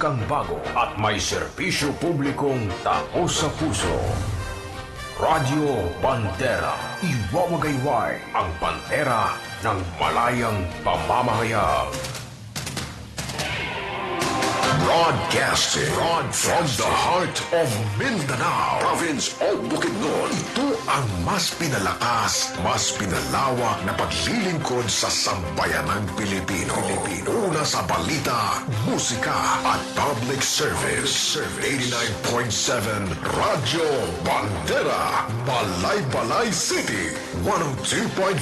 musikang bago at may serbisyo publikong taos sa puso. Radyo Bandera, iwawagayway ang bandera ng malayang pamamahayag. Broadcasting from the heart of Mindanao, province of Bukidnon. Ito ang mas pinalakas, mas pinalawak na paglilingkod sa sambayanang Pilipino. Una sa balita, musika at public service. 89.7 Radyo Bandera, Balay City. 102.5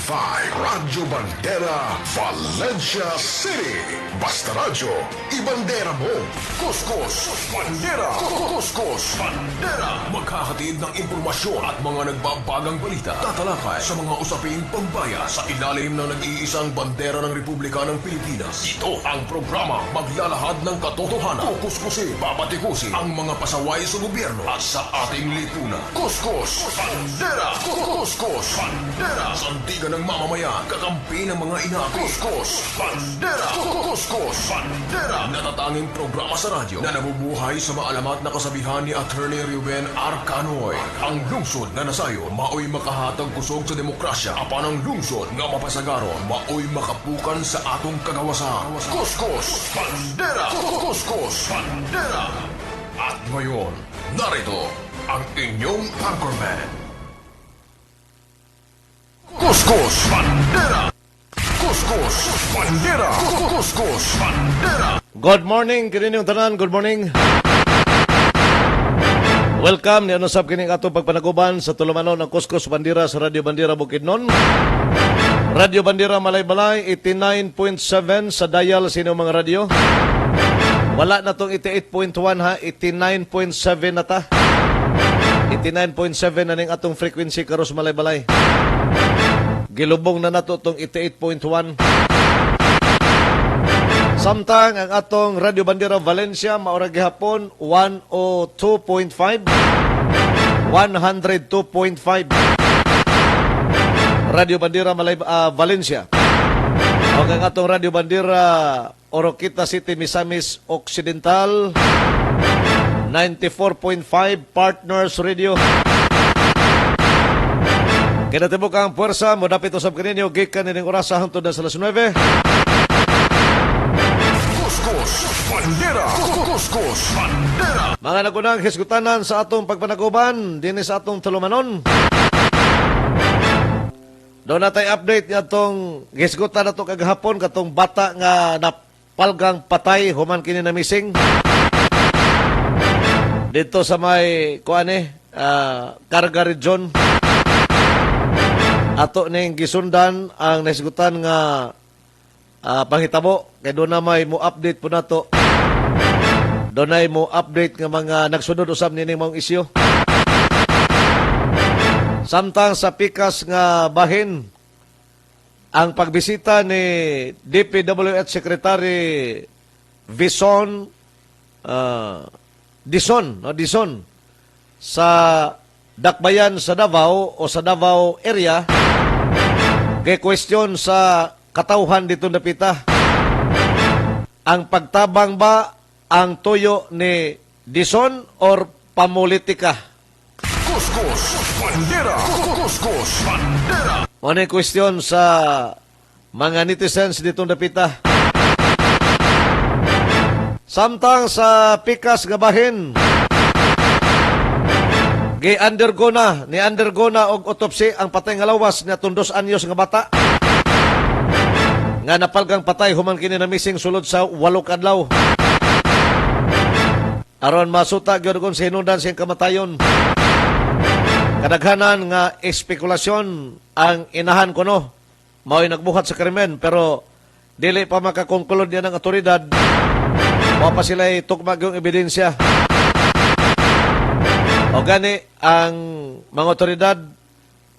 Radyo Bandera, Valencia City. Basta Radyo, ibandera mo. Kuskus Bandera, Kuskus Bandera. Maghahatid ng impormasyon at mga nagbabagang balita. Tatalakay sa mga usaping pambaya sa ilalim ng nag-iisang bandera ng Republika ng Pilipinas. Ito ang programa maglalahad ng katotohanan. Kukuskusin, babatikusin ang mga pasaway sa gobyerno at sa ating lipunan. Kuskus Bandera, Kuskus Bandera. Sandigan ng mamamayan, kakampi ng mga ina. Kuskus Bandera, Kuskus Bandera. Natatanging programa sa radyo na nabubuhay sa maalamat na kasabihan ni Attorney Ruben Arcanoy. Ang lungsod nga nasayon, maoy makahatag kusog sa demokrasya. Apan ang lungsod nga mapasagaron, maoy makapukan sa atong kagawasan. Kuskus Bandera, Kuskus Bandera. At ngayon, narito ang inyong anchorman. Kuskus Bandera, Kuskus Bandera, Kuskus Bandera. Good morning, kininyong tanan, good morning. Welcome, ni anusap kining ato pagpanaguban sa tulumanon ng Kuskus Bandera sa Radio Bandera Bukidnon. Radio Bandera Malay-Balay, 89.7 sa dial sa inyong mga radio. Wala na tong 88.1 ha, 89.7 na ta. 89.7 na ning atong frequency karos Malay-Balay. Gilubong na nato tong 88.1. Samtang ang atong Radio Bandera Valencia maura gihapon 102.5, 102.5. Radio Bandera Valencia. O ang atong Radio Bandera Oroquita City, Misamis Occidental 94.5 Partners Radio. Kinatibok ang puwersa mo dapit usab kaninyo gikan ning orasa hangtod na sa 9. Kuskus Bandera, Kuskus Bandera. Mga nagunang hisgutanan sa atong pagpanaguban dinhi sa atong tulumanon. Doon natay update niya itong hisgutan na ito kagahapon katong bata nga napalgang patay human kini na missing. Dito sa may Karga Region. Ato ning gisundan ang nahisgutan nga panghitabo kay doon na may mo-update po na to. Doon na mo-update nga mga nagsunod usab nining mga isyu. Samtang sa pikas nga bahin ang pagbisita ni DPWH Secretary Dison sa Dakbayan sa Davao o sa Davao area kay question sa katauhan dito napita. Ang pagtabang ba ang tuyo ni Dison or pamulitika? Kuskus Bandera, Kuskus Bandera. Ano yung question sa mga netizens dito napita? Samtang sa pikas nga bahin, gi-undergo na og autopsy ang patay nga lawas nga 2 anyos nga bata nga napalgang patay human kini na missing sulod sa 8 adlaw. Aron masuta gyud kon sa hinungdan siyang kamatayon. Kadaghanan nga espekulasyon ang inahan kuno mao'y nagbuhat sa krimen pero dili pa makakonklud yan ng otoridad. Wa pa sila tugmag yung ebidensya. O gani ang mga otoridad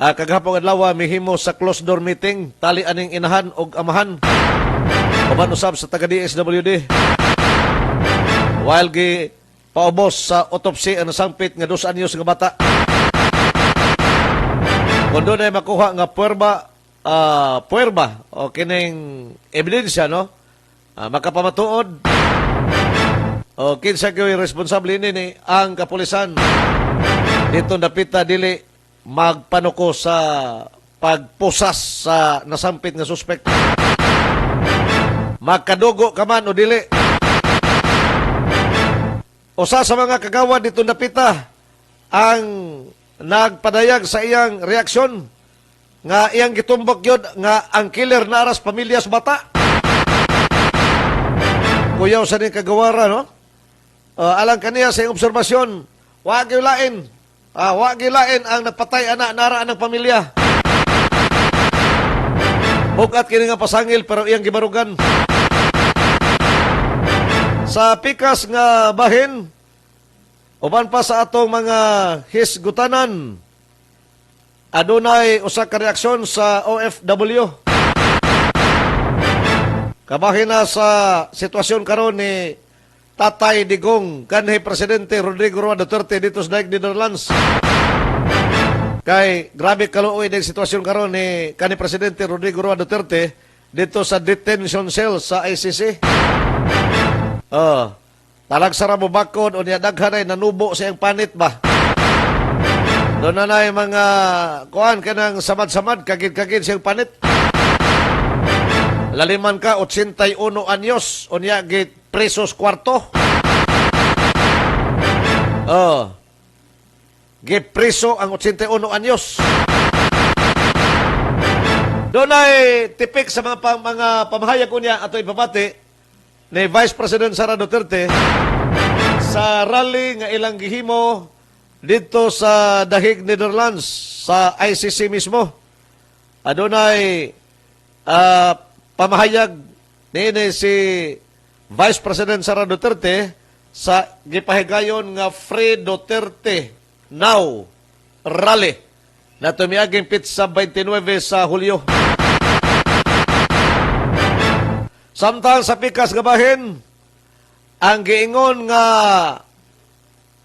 kagahapon adlaw mihimo sa closed door meeting tali aning inahan og amahan uban usab sa taga DSWD while gi paubos sa autopsy ang nasangpit nga 2 anyos nga bata. Kung doon ay makuha nga puwerba o kining ebidensya, no? Makapamatuod O kinsa kay responsable nini ang kapulisan dito napita dili magpanuko sa pagpusas sa nasampit nga suspect. Magkadugo ka man o dili. Usa sa mga kagawad dito napita ang nagpadayag sa iyang reaksyon nga iyang gitumbok yun nga ang killer na aras pamilya sa bata. Kuyaw sa ning kagawara, no? Alang kaniya sa iyong obserbasyon, wag gilain ang napatay anak nara ng pamilya. Bukat kini nga pasangil pero iyang gibarugan. Sa pikas nga bahin, uban pa sa atong mga hisgutanan, adunay usa ka reaksyon sa OFW. Kabahin na sa sitwasyon karon ni Tatay Digong kanhi Presidente Rodrigo Roa Duterte dito sa Daig Netherlands. Kay grabe kaluoy ng sitwasyon karon ni kanhi Presidente Rodrigo Roa Duterte dito sa detention cell sa ICC. Talag sara mo bakod o niya daghanay nanubo sa iyang panit ba? Doon na na mga kuhan ka ng samad-samad, kagid-kagid siyang panit. Laliman ka, 81 anyos, o niya git presos kwarto. Git preso ang 81 anyos. Doon ay tipik sa mga pamahayag ko niya ato ipapati ni Vice President Sara Duterte sa rally nga ilang gihimo dito sa Dahig Netherlands sa ICC mismo. Adunay pamahayag ni si Vice President Sara Duterte sa gipahigayon nga Free Duterte Now rally na tumiaging pitsa 29 sa Hulyo. Samtang sa pikas nga bahin, ang giingon nga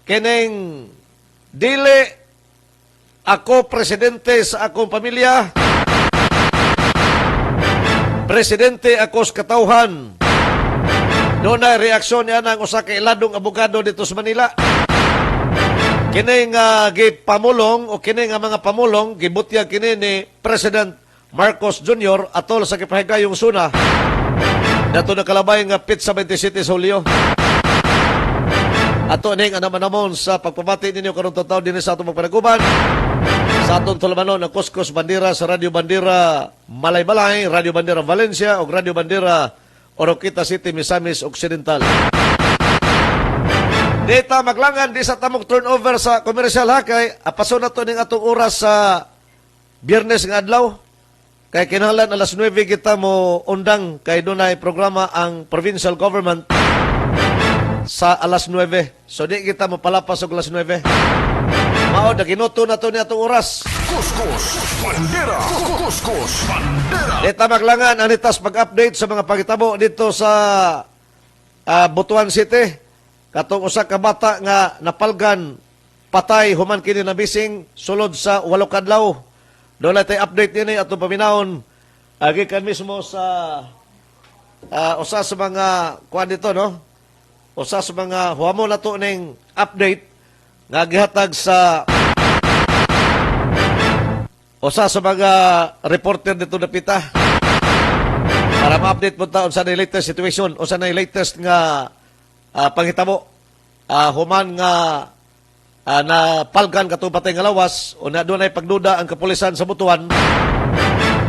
kining dili ako presidente sa akong pamilya, presidente ako sa katawhan. Doon ay reaksyon niya ng usa ka iladong abogado dito sa Manila. Kini nga gipamulong o kini nga mga pamulong gibutya kini ni President Marcos Jr. atol sa kipahigayong suna dato nakalabay nga pit sa 27 sa Hulyo. Ato ning anaman-namon sa pagpamati ninyo karon taw dinhi sa atong pagpanaguban. Sa atong tulumanon ang Kuskus Bandera sa Radio Bandera Malaybalay, Radio Bandera Valencia ug Radio Bandera Oroquita City, Misamis Occidental. Dita maglangan di sa tamog turnover sa komersyal ha kay apaso na to ning atong oras sa Biyernes nga adlaw. Kay kinahanglan alas 9 kita mo undang kay dunay programa ang provincial government sa alas 9. So di kita mo palapas og alas 9. Mao na ginuto na to ni atong oras. Kuskus Bandera. Kuskus Bandera. Dita maglangan anitas pag-update sa mga pagitabo dito sa Butuan City. Katong usa ka bata nga napalgan patay human kini nabising sulod sa 8 kadlaw. Doon natin update din atong paminahon. Gikan mismo sa usa sa mga kuan dito, no? Usa sa mga huamo na to ning update nga gihatag sa usa sa mga reporter dito napita para ma-update mo taon sa latest situation o sa latest nga panghitabo human nga na palgan katong patay nga lawas o na doon ay pagduda ang kapulisan sa Butuan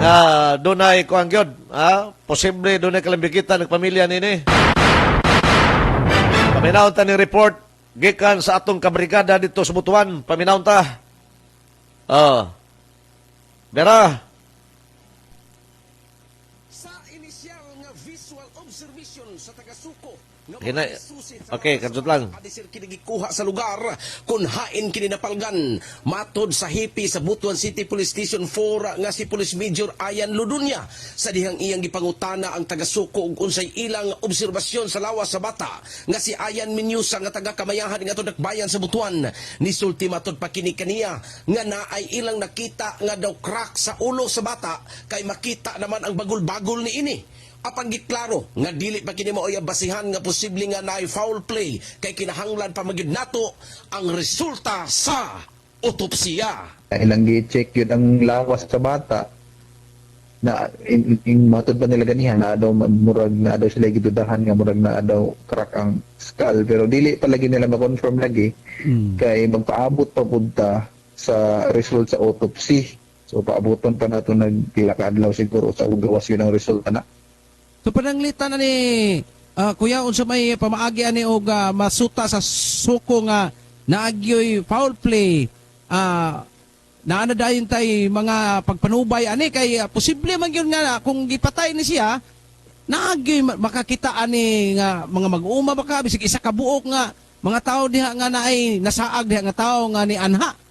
na doon ay kuang gyud posible doon ay kalambigitan ng pamilya nini. Paminahon ta ni report gikan sa atong kabrigada dito sa Butuan. Paminahon ta. Bera. Sa inisyal nga visual observation sa taga-Suko. Okay, kadto lang. Adisir kinigikuha sa lugar kung hain kininapalgan. Matod sa hipi sa Butuan City Police Station 4 nga si Police Major Ayan Ludunya. Sa dihang iyang gipangutana ang taga-Suko ug unsay ilang obserbasyon sa lawas sa bata. Nga si Ayan Minyusa nga taga-Kamayahan nga Dakbayan sa Butuan. Nisulti matod pa kini kaniya nga naay ilang nakita nga daw crack sa ulo sa bata kay makita naman ang bagol-bagol ni ini. Apan giklaro nga dili pa kini maoy basihan nga posible nga naay foul play kay kinahanglan pa magyud nato ang resulta sa otopsiya. Ilang gi-check yun ang lawas sa bata na in matod pa nila ganihan na daw murag na daw sila gidudahan nga murag na daw crack ang skull pero dili pa lagi nila ma-confirm lagi kay magpaabot pa punta sa result sa autopsy. So paaboton pa nato nagpila ka adlaw siguro sa gawas yun ang resulta na. So pananglitan na ni kuya unsa may pamaagi ani og masuta sa suko nga naagyoy foul play naana dayon tay mga pagpanubay ani kay posible man gyud nga kung gipatay ni siya naagyoy makakita ani nga mga mag-uuma baka bisig isa ka buok nga mga tao diha nga naay nasaag diha nga tao nga ni anha.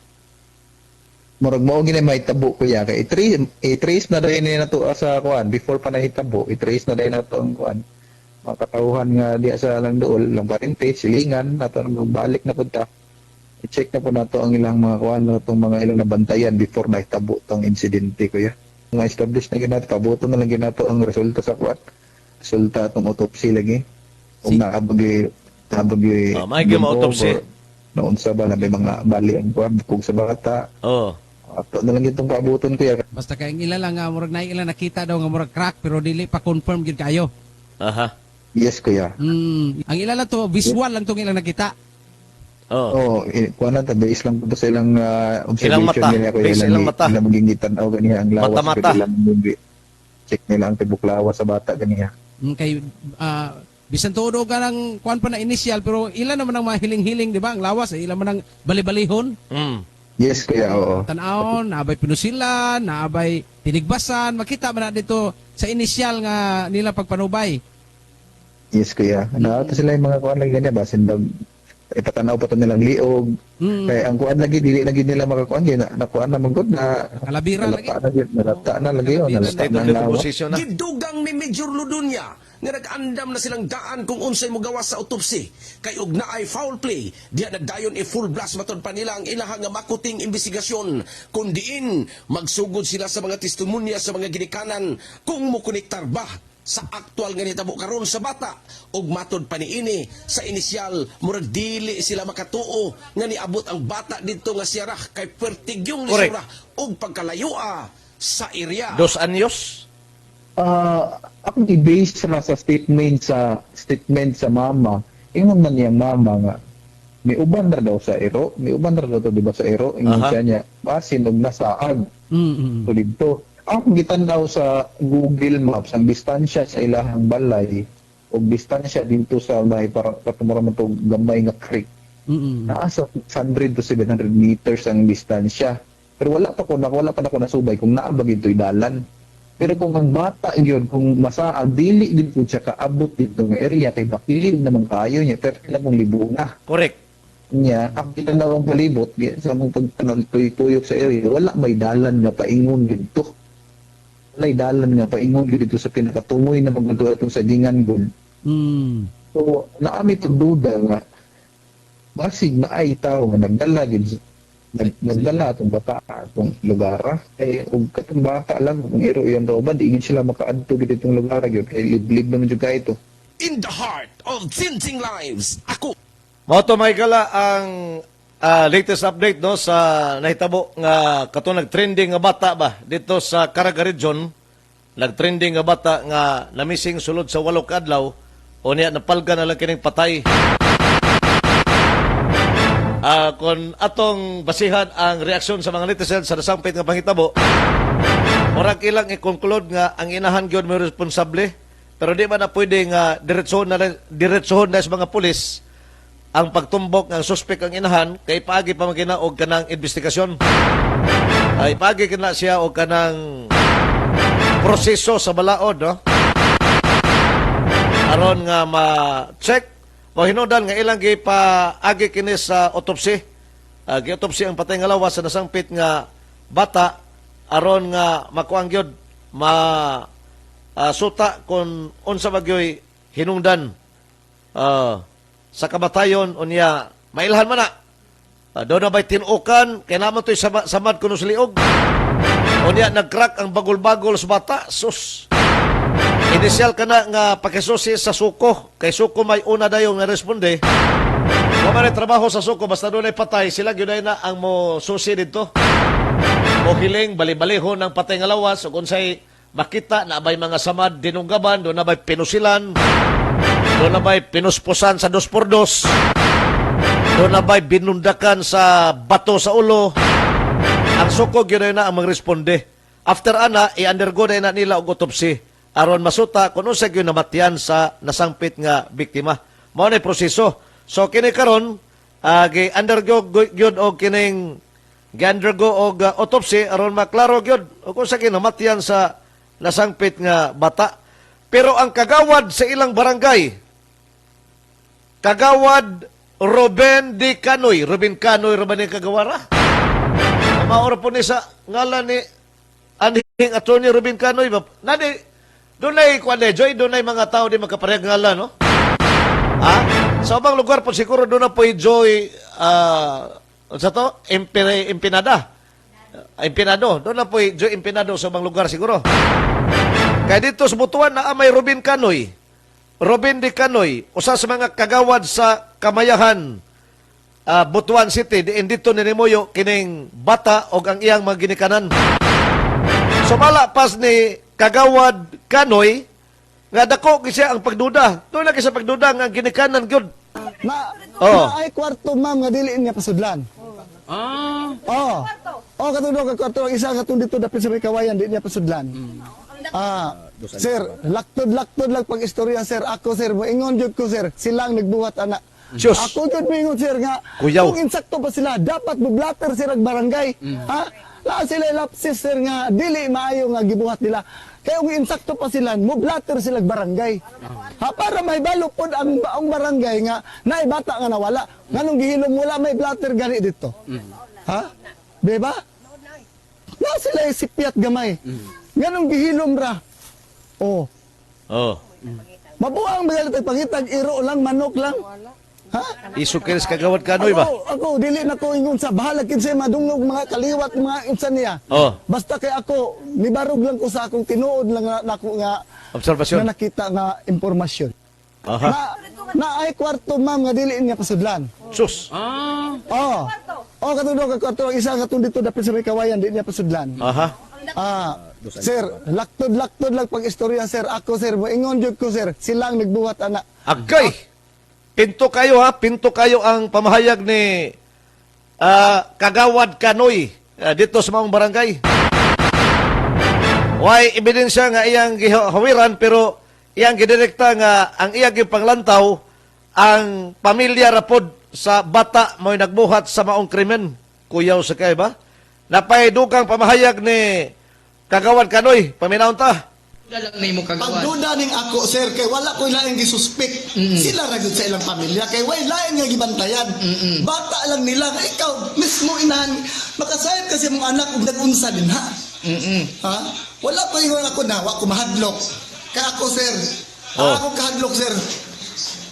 Murag mao gini may tabo kuya kay i-trace na dahil na to sa kuan before pa nahitabo i-trace na dahil na to ang kuan makatauhan nga di sa lang dool lang parente silingan nato nang balik na punta i-check na po nato ang ilang mga kuan natong mga ilang nabantayan before nahitabo tong insidente kuya nga establish na ginato pabuto na lang ginato ang resulta sa kuan resulta tong autopsy lagi kung nakabagi may autopsy naunsa ba na may mga bali ang kuan kung sa bata ato na lang itong paabuton kuya. Basta kay ang ila lang nga murag naay ila nakita daw nga murag crack pero dili pa confirm gyud kayo. Aha. Yes kuya. Ang ila lang to visual lang tong ilang nakita. Kuha na, base lang po sa ilang Ilang observation mata, nila. base ilang mata. Ilang maging gitanaw ganiya ang lawas. Mata-mata. Check nila ang tibok lawas sa bata ganiya. Kay bisan todo ka ng kuan pa na initial pero ilan naman ang mahiling-hiling di ba ang lawas ilan man ang bali-balihon. Yes kuya, oo. Tanawon, naabay pinusilan, naabay tinigbasan, makita man na dito sa initial nga nila pagpanubay. Yes kuya. Ito sila yung mga kuan lagi ganiya basin daw ipatanaw pa to nilang liog. Kaya ang kuan lagi dili lagi nila makakuan gyud na kuan na magod na Kalabira lagi. Nalata na lagi yun. Nalata State na of the lawas. position na. Gidugang ni Major Ludunya nga nag-andam na silang daan kung unsay mo gawas sa autopsy kay ug naay foul play diha nagdayon full blast matod pa nila ang ilahang nga makuting investigasyon kun diin magsugod sila sa mga testimonya sa mga ginikanan kung mokonektar ba sa aktual nga nitabo karon sa bata ug matod pa niini sa inisyal murag dili sila makatuo nga niabot ang bata didto nga siyara kay pertigyong ni Correct. sura ug pagkalayua sa area. 2 anyos. Ako i-base na sa statement sa mama. Ingon man niyang mama nga may uban na daw sa ero, may uban na daw to di ba sa ero, ingon siya niya basin og nasaag. So dito, ang gitanaw sa Google Maps ang distansya sa ilahang balay o distansya dito sa may para patumura man to gamay nga creek. Naasa 600 to 700 meters ang distansya. Pero wala pa na nasubay kung naabag ito'y dalan. Pero kung ang bata yun, kung masaag, dili din po siya kaabot dito ng area, kay bakilid naman kayo niya, pero kailan mong libunga. Correct. Niya, ang kitanawang palibot, sa mong pagtanong tuyok sa area, wala may dalan nga paingon dito. Wala'y dalan nga paingon dito sa pinakatumoy na magduwa itong sa Dingangon. So, naami itong duda nga, basig na ay tao nga nagdala itong bata itong lugar. Kaya kung katong bata lang, kung iro yun daw ba, di sila makaadto dito itong lugar yun. Kaya liblib naman dyan ito. In the heart of changing lives, ako Moto may kala ang latest update no sa nahitabo nga katong nag-trending nga bata ba dito sa Caraga region. Nag-trending nga bata nga namising sulod sa 8 ka adlaw o niya napalga na lang kining patay. Kung atong basihan ang reaksyon sa mga netizens sa nasampit nga panghitabo, murag ilang i-conclude nga ang inahan gyud may responsable, pero di man na pwede nga diretsohon na sa mga pulis ang pagtumbok ng suspect ang inahan kay paagi pa magina og kanang investigasyon. Ay paagi kana siya og kanang proseso sa balaod, no? Aron nga ma-check o hinungdan nga ilang gipaagi kini sa autopsy. Gi-autopsy ang patay nga lawas sa nasangpit nga bata aron nga makuang gyud suta kung unsa bagyoy hinungdan sa kamatayon unya mailhan man na. Doon na ba'y tinukan kaya naman to'y samad kuno sa liog. Unya nag-crack ang bagol-bagol sa bata. Sus. Initial ka na nga pakisusi sa suko. Kay suko may una dayon nga responde. Kung man trabaho sa suko, basta doon ay patay, sila yun ay na ang mo susi dito. O hiling, bali-baliho ng patay nga lawas, o kung sa'y makita na may mga samad dinunggaban, doon na may pinusilan, doon na may pinuspusan sa 2x2, doon na may binundakan sa bato sa ulo. Ang suko yun ay na ang magresponde. After ana, i-undergo na nila og autopsy. Aron masuta kung unsa gyud namatyan sa nasangpit nga biktima. Mao na proseso. So kini karon gi-undergo gyud og kining gi-undergo og autopsy aron maklaro gyud og kung sa namatyan sa nasangpit nga bata. Pero ang kagawad sa ilang barangay, kagawad Ruben D. Canoy, Ruben ni kagawara. Maoro po ni sa ngalan ni anhing attorney Ruben Canoy. Nani dunay kwale joy, dunay mga tao di magkaparehag ngalan, no? Ha? Sa ubang lugar po siguro doon na po joy sa to Empinado. Doon na po joy Empinado sa ubang lugar siguro. Kaya dito sa Butuan na may Ruben Canoy. Ruben D. Canoy, usa sa mga kagawad sa Kamayahan, Butuan City, dito ninimuyo kining bata o ang iyang mga ginikanan. Sumala pas ni kagawad Canoy, nga dako siya ang pagduda. Doon lagi sa pagduda nga ginikanan gyud. Na ay kwarto ma'am nga dili niya pasudlan. Katundo ka kwarto ang isa katong dito dapit sa may kawayan di niya pasudlan. Sir, laktod lang pag istorya sir. Ako sir, moingon jud ko sir, silang nagbuhat ana. Diyos. Ako jud moingon sir nga Kuyaw. kung insakto pa sila, dapat mo-blatter sila barangay. Ha? La sila lapsis sir nga dili maayo nga gibuhat nila. Kaya kung insakto pa sila, mo-blatter sila barangay. Ha, para may balo pod ang barangay nga naay bata nga nawala. Nganong gihilom wala may blatter gani dito. Ha? Diba? Na sila sipiat gamay. Nganong gihilom ra. Oh. Mabuang magalit ay pangitag iro lang manok lang. Ha? Isukir sa kagawad Canoy ba? Ako dili na ko ingon sa bahala kinsay madungog mga kaliwat mga insan niya. Basta kay ako nibarog lang ko sa akong tinuod lang na ako nga Obserbasyon. na nakita nga impormasyon. Aha. Na ay kwarto ma'am nga dili niya pasudlan. Sus. Katundo ka kwarto ang isa katong dito dapit sa may kawayan di niya pasudlan. Aha. Sir, laktod lang pag istorya sir. Ako sir, moingon jud ko sir, silang nagbuhat ana. Agay. Pinto kayo ang pamahayag ni kagawad Canoy dito sa maong barangay. Way ebidensya nga iyang gihawiran pero iyang gidirekta nga ang iyang gipanglantaw ang pamilya rapod sa bata mo'y nagbuhat sa maong krimen. Kuyaw sa kay ba? Napay dugang pamahayag ni kagawad Canoy, paminaon ta. Dalang nimo kagawan. Pagduda ning ako sir kay wala ko laing gisuspek. Sila ra gyud sa ilang pamilya kay way lain nga gibantayan. Bata lang nila nga ikaw mismo inahan makasayad kasi mong anak ug nag-unsa din ha. Ha? Wala ko ingon ako na wa ko mahadlok. Kay ako sir, ako kahadlok sir.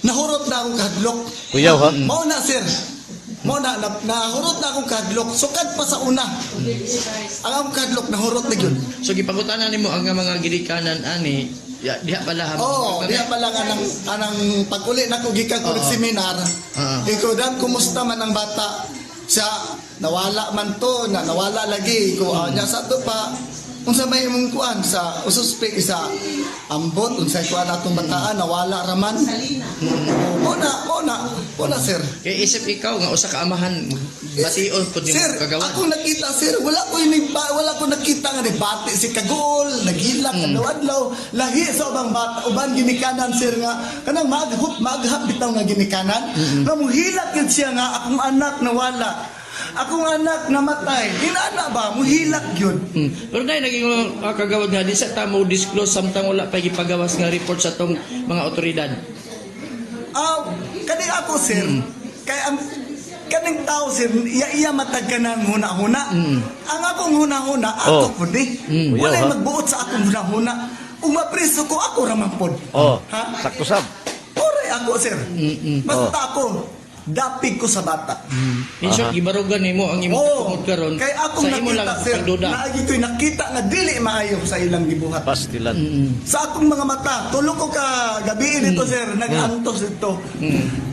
Nahurot na akong kahadlok. Kuyaw ha? Mao na sir. Mao na nahurot na akong kahadlok. Sukad pa sa una. Ang akong kahadlok nahurot na gyud. So gipangutanan nimo ang mga gidikanan ani diha pala Diya pala anang pag-uli na ko gikan ko seminar. Ikaw dan kumusta man ang bata? Siya nawala man to, nawala lagi ko nya sa to pa. Unsa may imong kuan sa ususpek isa ambot unsay kuan atong bataan nawala raman. Ona sir. kay isip ikaw nga usa ka amahan bation pud nimo Sir, kagawan. ako nakita sir, wala ko nakita nga debate si Kagol, naghilak adlaw-adlaw, lahi sa ubang bata, uban ginikanan sir nga kanang maghap bitaw nga ginikanan. Nga muhilak yun siya nga akong anak nawala. Akong anak namatay. Inana ba muhilak yun? Pero dahil naging kagawad nga di sa tamo disclose samtang wala pa gipagawas nga report sa tong mga otoridad. Kani ako sir, kay ang kaning tao sir, iya matag ka ng huna-huna. Ang akong huna-huna, ako po di. Wala magbuot sa akong huna-huna. Umapreso ko, ako raman po. Ha? Sakto sab. Oray ako sir. Basta ako. dapig ko sa bata. In short, gibarugan nimo ang imong tungod karon. Kay akong sa imo lang nakita, sir, pagduda. naagi ko'y nakita nga dili maayo sa ilang gibuhat. Pastilan. Sa akong mga mata, tulo ko ka gabi dito, sir, nag-antos ito.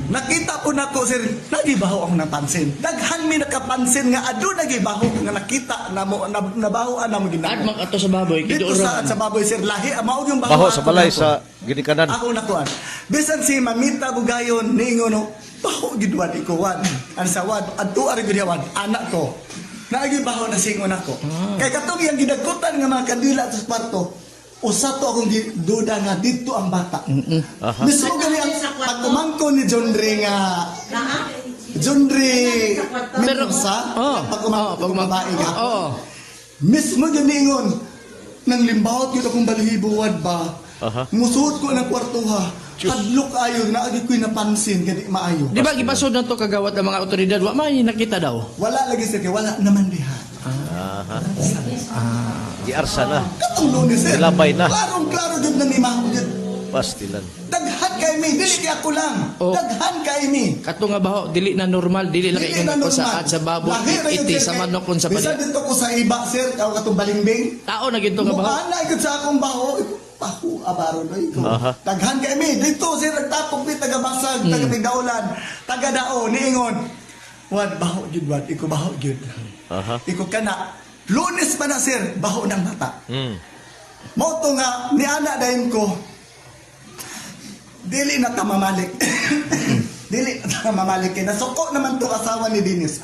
Nakita ko na ko, sir, nagibaho ako napansin. Daghan mi nakapansin nga ado nagibaho nga nakita na mo nabahoan na mo At ginamo. mag ato sa baboy, Dito kiduuran. sa baboy, sir, lahi mao yung Baho ako sa balay nako. sa ginikanan. Ako nakuan. Bisan si Mamita Bugayon ningon no, baho gid wad ikuwan. Ang sawad adto ari gid yawan anak ko. Naagi baho na singon ako. Kay katong yang gidagutan nga mga kandila sa kwarto. Usa to akong duda nga dito ang bata. Mismo gani ang pagkumangko ni John Ray nga John Ray Mendoza, pagkumangko ng babae nga. Oo. Mismo giningon nang limbawat yun akong balihibuwad ba. Musuot ko ng kwartuha. Hadlok ayo na agi ko'y napansin gani maayo. Di ba gibasod na to kagawat ng mga otoridad? Wa may nakita daw. Wala lagi sir kay wala naman diha. Giarsa na. Katong Lunes sir. Labay na. Klaro jud na ni Maho jud. Pastilan. Daghan kay mi, dili kay ako lang. Oh. Daghan kay mi. Kato nga baho, dili na normal, dili lang Dili ingon na ko sa normal. at sa baboy, Lahi ra yun, iti sir, sa kay- manok kun sa Bisan pali. dito ko sa iba sir, kao katong balimbing. Tao na ginto nga baho. Mukha na ikot sa akong baho. Baho abaron na ito. Daghan kay mi. Dito sir, nagtapok mi taga-basag, taga-pigdaulan, taga-dao, niingon. Wad, baho jud wad. Iko baho jud. Iko kana. Lunes pa na sir, baho ng mata. Mao to nga, ni ana dayon ko, dili na ta mamalik. Dili na ta mamalik. Kaya nasuko naman to asawa ni Dennis.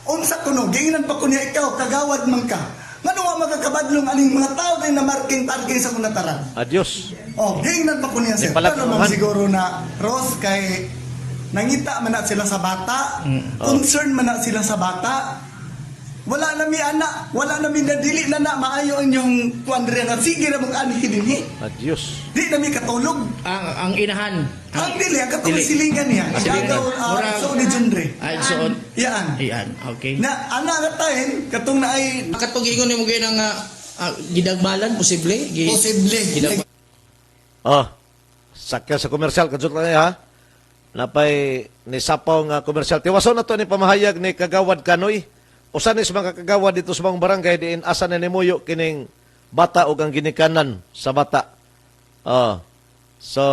Unsa ko no, ginginan pa ko niya ikaw, kagawad man ka. Nga nung magkakabadlong aning mga tao na na marking-parking sa kunataran. Adios. Oh, ginginan pa ko niya sir. Di pala Pero man tumahan. siguro na, Ross, kay nangita man na sila sa bata, concern man na sila sa bata, wala na mi anak, wala na mi nadili na maayo ang yung kuandre nga sige na mong anhi dinhi. Adios. Di na mi katulog. Ang inahan. Ang dili, ang katulog Dili. silingan niya. Silingan. Gagaw, Murag- so ni Jundre. Ay, suon. Yan. Iyan, okay. Na, anak nga tayo, katong na ay Katong ingon mo gaya ng gidagmalan, posible? posible. Gidag- Sakya sa komersyal kadto lang ha. Napay ni sapaw nga komersyal. Tiwason na to ni pamahayag ni Kagawad Kanoy. Usa ni sa mga kagawad dito sa mga barangay diin asa na nimuyo kining bata ug ang ginikanan sa bata. So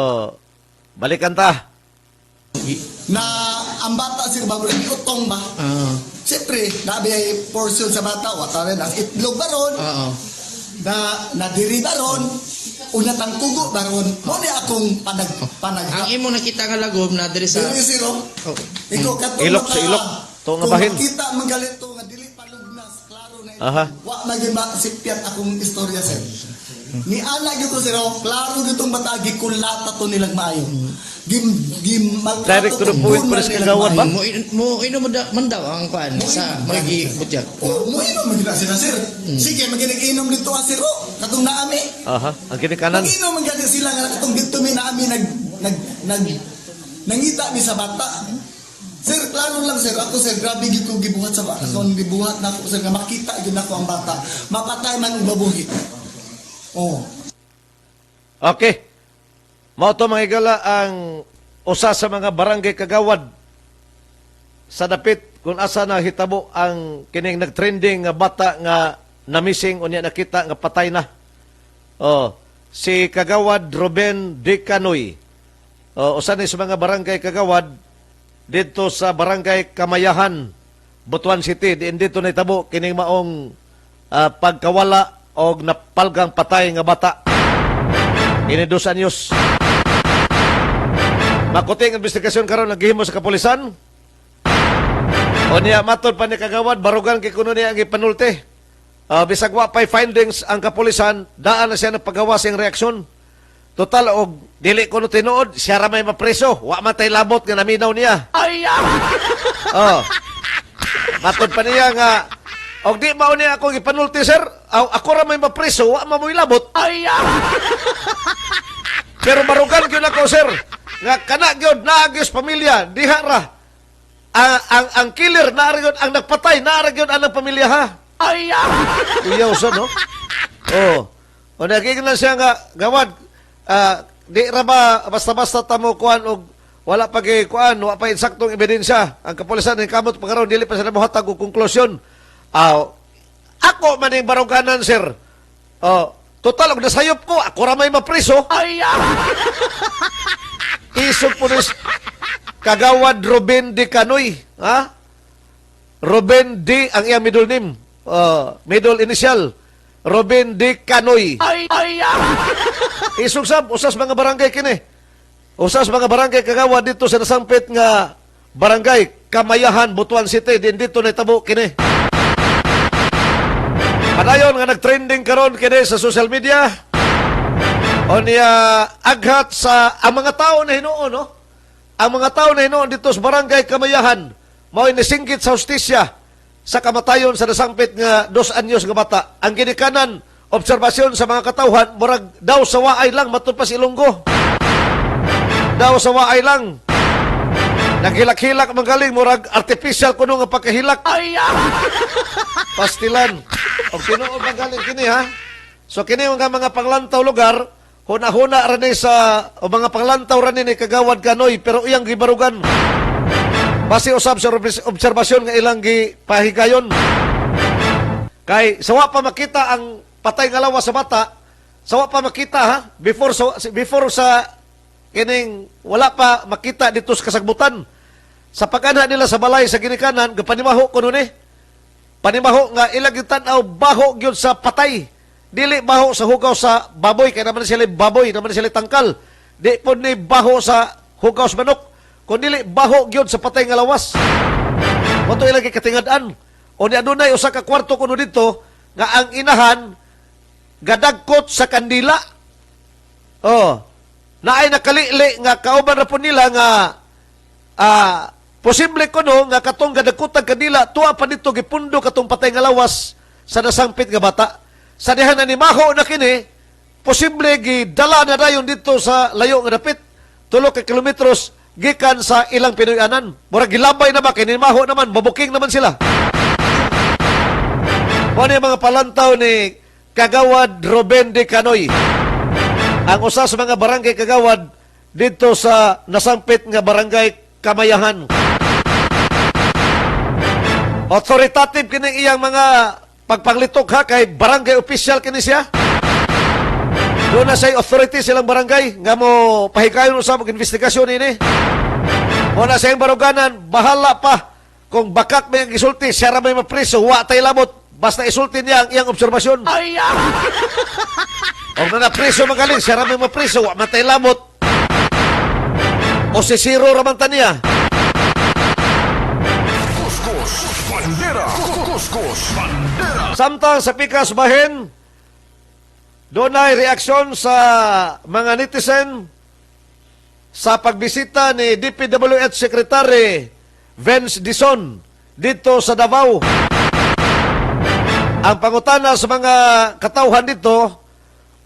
balikan ta. Na ang bata sir bago utong ba? Siyempre, nabi ay portion sa bata, wata rin ang itlog baron, Oo. nadiri baron, una tang tugo baron, mo ni akong panag. Ang imo nakita nga lagom na diri sa Dili siro, Oh. ikaw katong Ilok sa ilok. To nga bahin. Kung makita magalit to, nga dili palugnas, klaro na ito. Aha. Wa maging masipyat akong istorya sir. Ni ana gyud ko sir, klaro gyud tong batagi kulata to nilang maayo. Gim maltrato Direct to the tong point, bulan Paris nilang Kagawad ba? maayo. mo ino man daw ang kuan sa magi butyag. Mo inom magina sila sir. Sige maginig-inom dito ah sir. Katong naami. Ang ginikanan. Mag-inom magina sila nga katong dito mi naami nangita mi sa bata. Sir, klaro lang sir, ako sir, grabe gid ko gibuhat sa bata. Kung gibuhat na ako sir, nga makita gid nako ang bata. Mapatay man og babuhi. Oh. Okay. Mao to mga igala ang usa sa mga barangay kagawad sa dapit kung asa na hitabo ang kining nagtrending nga bata nga namising unya nakita nga patay na. Si Kagawad Ruben D. Canoy. Usa ni sa mga barangay kagawad dito sa barangay Kamayahan, Butuan City. Diin dito na hitabo kining maong pagkawala og napalgang patay nga bata. Ini 2 anyos. Makuting investigasyon karon naghimo sa kapulisan. O niya matod pa ni Kagawad barugan kay kuno niya ang ipanulti. Bisag wa pay findings ang kapulisan, daan na siya ng pagawasing reaksyon. Total og dili kuno tinuod, siya ra may mapreso, wa man tay labot nga naminaw niya. Matod pa niya nga og di mao niya ako ipanulti sir, ako ra may mapreso, wa man mo'y labot. Pero barugan gyud ako sir nga kana gyud naagis pamilya diha ra ang killer na gyud ang nagpatay na gyud ang pamilya ha. Kuya usa no. O naging na siya nga gawad di ra ba basta-basta tamo kuan og wala pa kuan, wala pa insaktong ebidensya. Ang kapulisan ng kamot pagkaroon dili pa sila mohatag og konklusyon. Ako man yung baruganan, sir. Total, og nasayop ko, ako ra may mapriso. Isog pulis kagawad Ruben D. Canoy. Ha? Ruben D. ang iyang middle name. Middle initial. Ruben D. Canoy. Isog sab, usas mga barangay kini. Usas mga barangay kagawad dito sa nasampit nga barangay Kamayahan, Butuan City. Din dito na itabo kini. Padayon nga nag-trending karon kini sa social media. O niya aghat sa ang mga tao na hinuon, no? Ang mga tao na hinuon dito sa barangay Kamayahan mao inisinggit sa hustisya sa kamatayon sa nasampit nga 2 anyos nga bata. Ang ginikanan obserbasyon sa mga katawhan murag daw sa waay lang matud pa si Ilonggo. Daw sa waay lang. Naghilak-hilak magaling murag artificial kuno nga pagkahilak. Pastilan. O tinuod magaling kini ha. So kini mga panglantaw lugar, huna-huna rin sa o mga panglantaw rin ni kagawad Canoy pero iyang gibarugan. Base usab sa obserbasyon nga ilang gipahigayon. Kay sawa pa makita ang patay nga lawas sa bata, sawa pa makita ha before sa kining wala pa makita dito sa kasagbutan. Sa pag-ana nila sa balay sa ginikanan, gapanimaho kuno ni. Panimaho nga ilang gitanaw baho gyud sa patay. Dili baho sa hugaw sa baboy kay naman sila baboy, naman sila tangkal. Di po ni baho sa hugaw sa manok, kundi baho gyud sa patay nga lawas. Moto ilang gikatingad-an. O ni adunay usa ka kwarto kuno dito nga ang inahan gadagkot sa kandila. Naay nakalili nga kauban ra po nila nga posible kuno nga katong gadagkotag kandila tuwa pa dito gipundo katong patay nga lawas sa nasangpit nga bata. Sa dihan na ni maho na kini, posible gidala na dayon dito sa layo nga dapit 3 ka kilometros gikan sa ilang Pinoyanan. Murag gilambay na ba kini maho naman babuking naman sila. Ano yung mga palantaw ni Kagawad Ruben D. Canoy? Ang usa sa mga barangay kagawad dito sa nasampit nga barangay Kamayahan. Authoritative kini iyang mga pagpanglitok ha kay barangay official kini siya. Doon na say authority silang barangay nga mo pahigayon usab og investigasyon ini. Mo na sa baruganan bahala pa kung bakak may gisulti siya ra may mapriso wa tay lamot basta isulti niya ang iyang obserbasyon. O na preso magaling siya ra may mapriso wa matay lamot. O si Zero ramang taniya. Kuskus Bandera. Kuskus Bandera. Samtang sa pikas bahin, doon ay reaksyon sa mga netizen sa pagbisita ni DPWH Secretary Vince Dizon dito sa Davao. Ang pangutana sa mga katauhan dito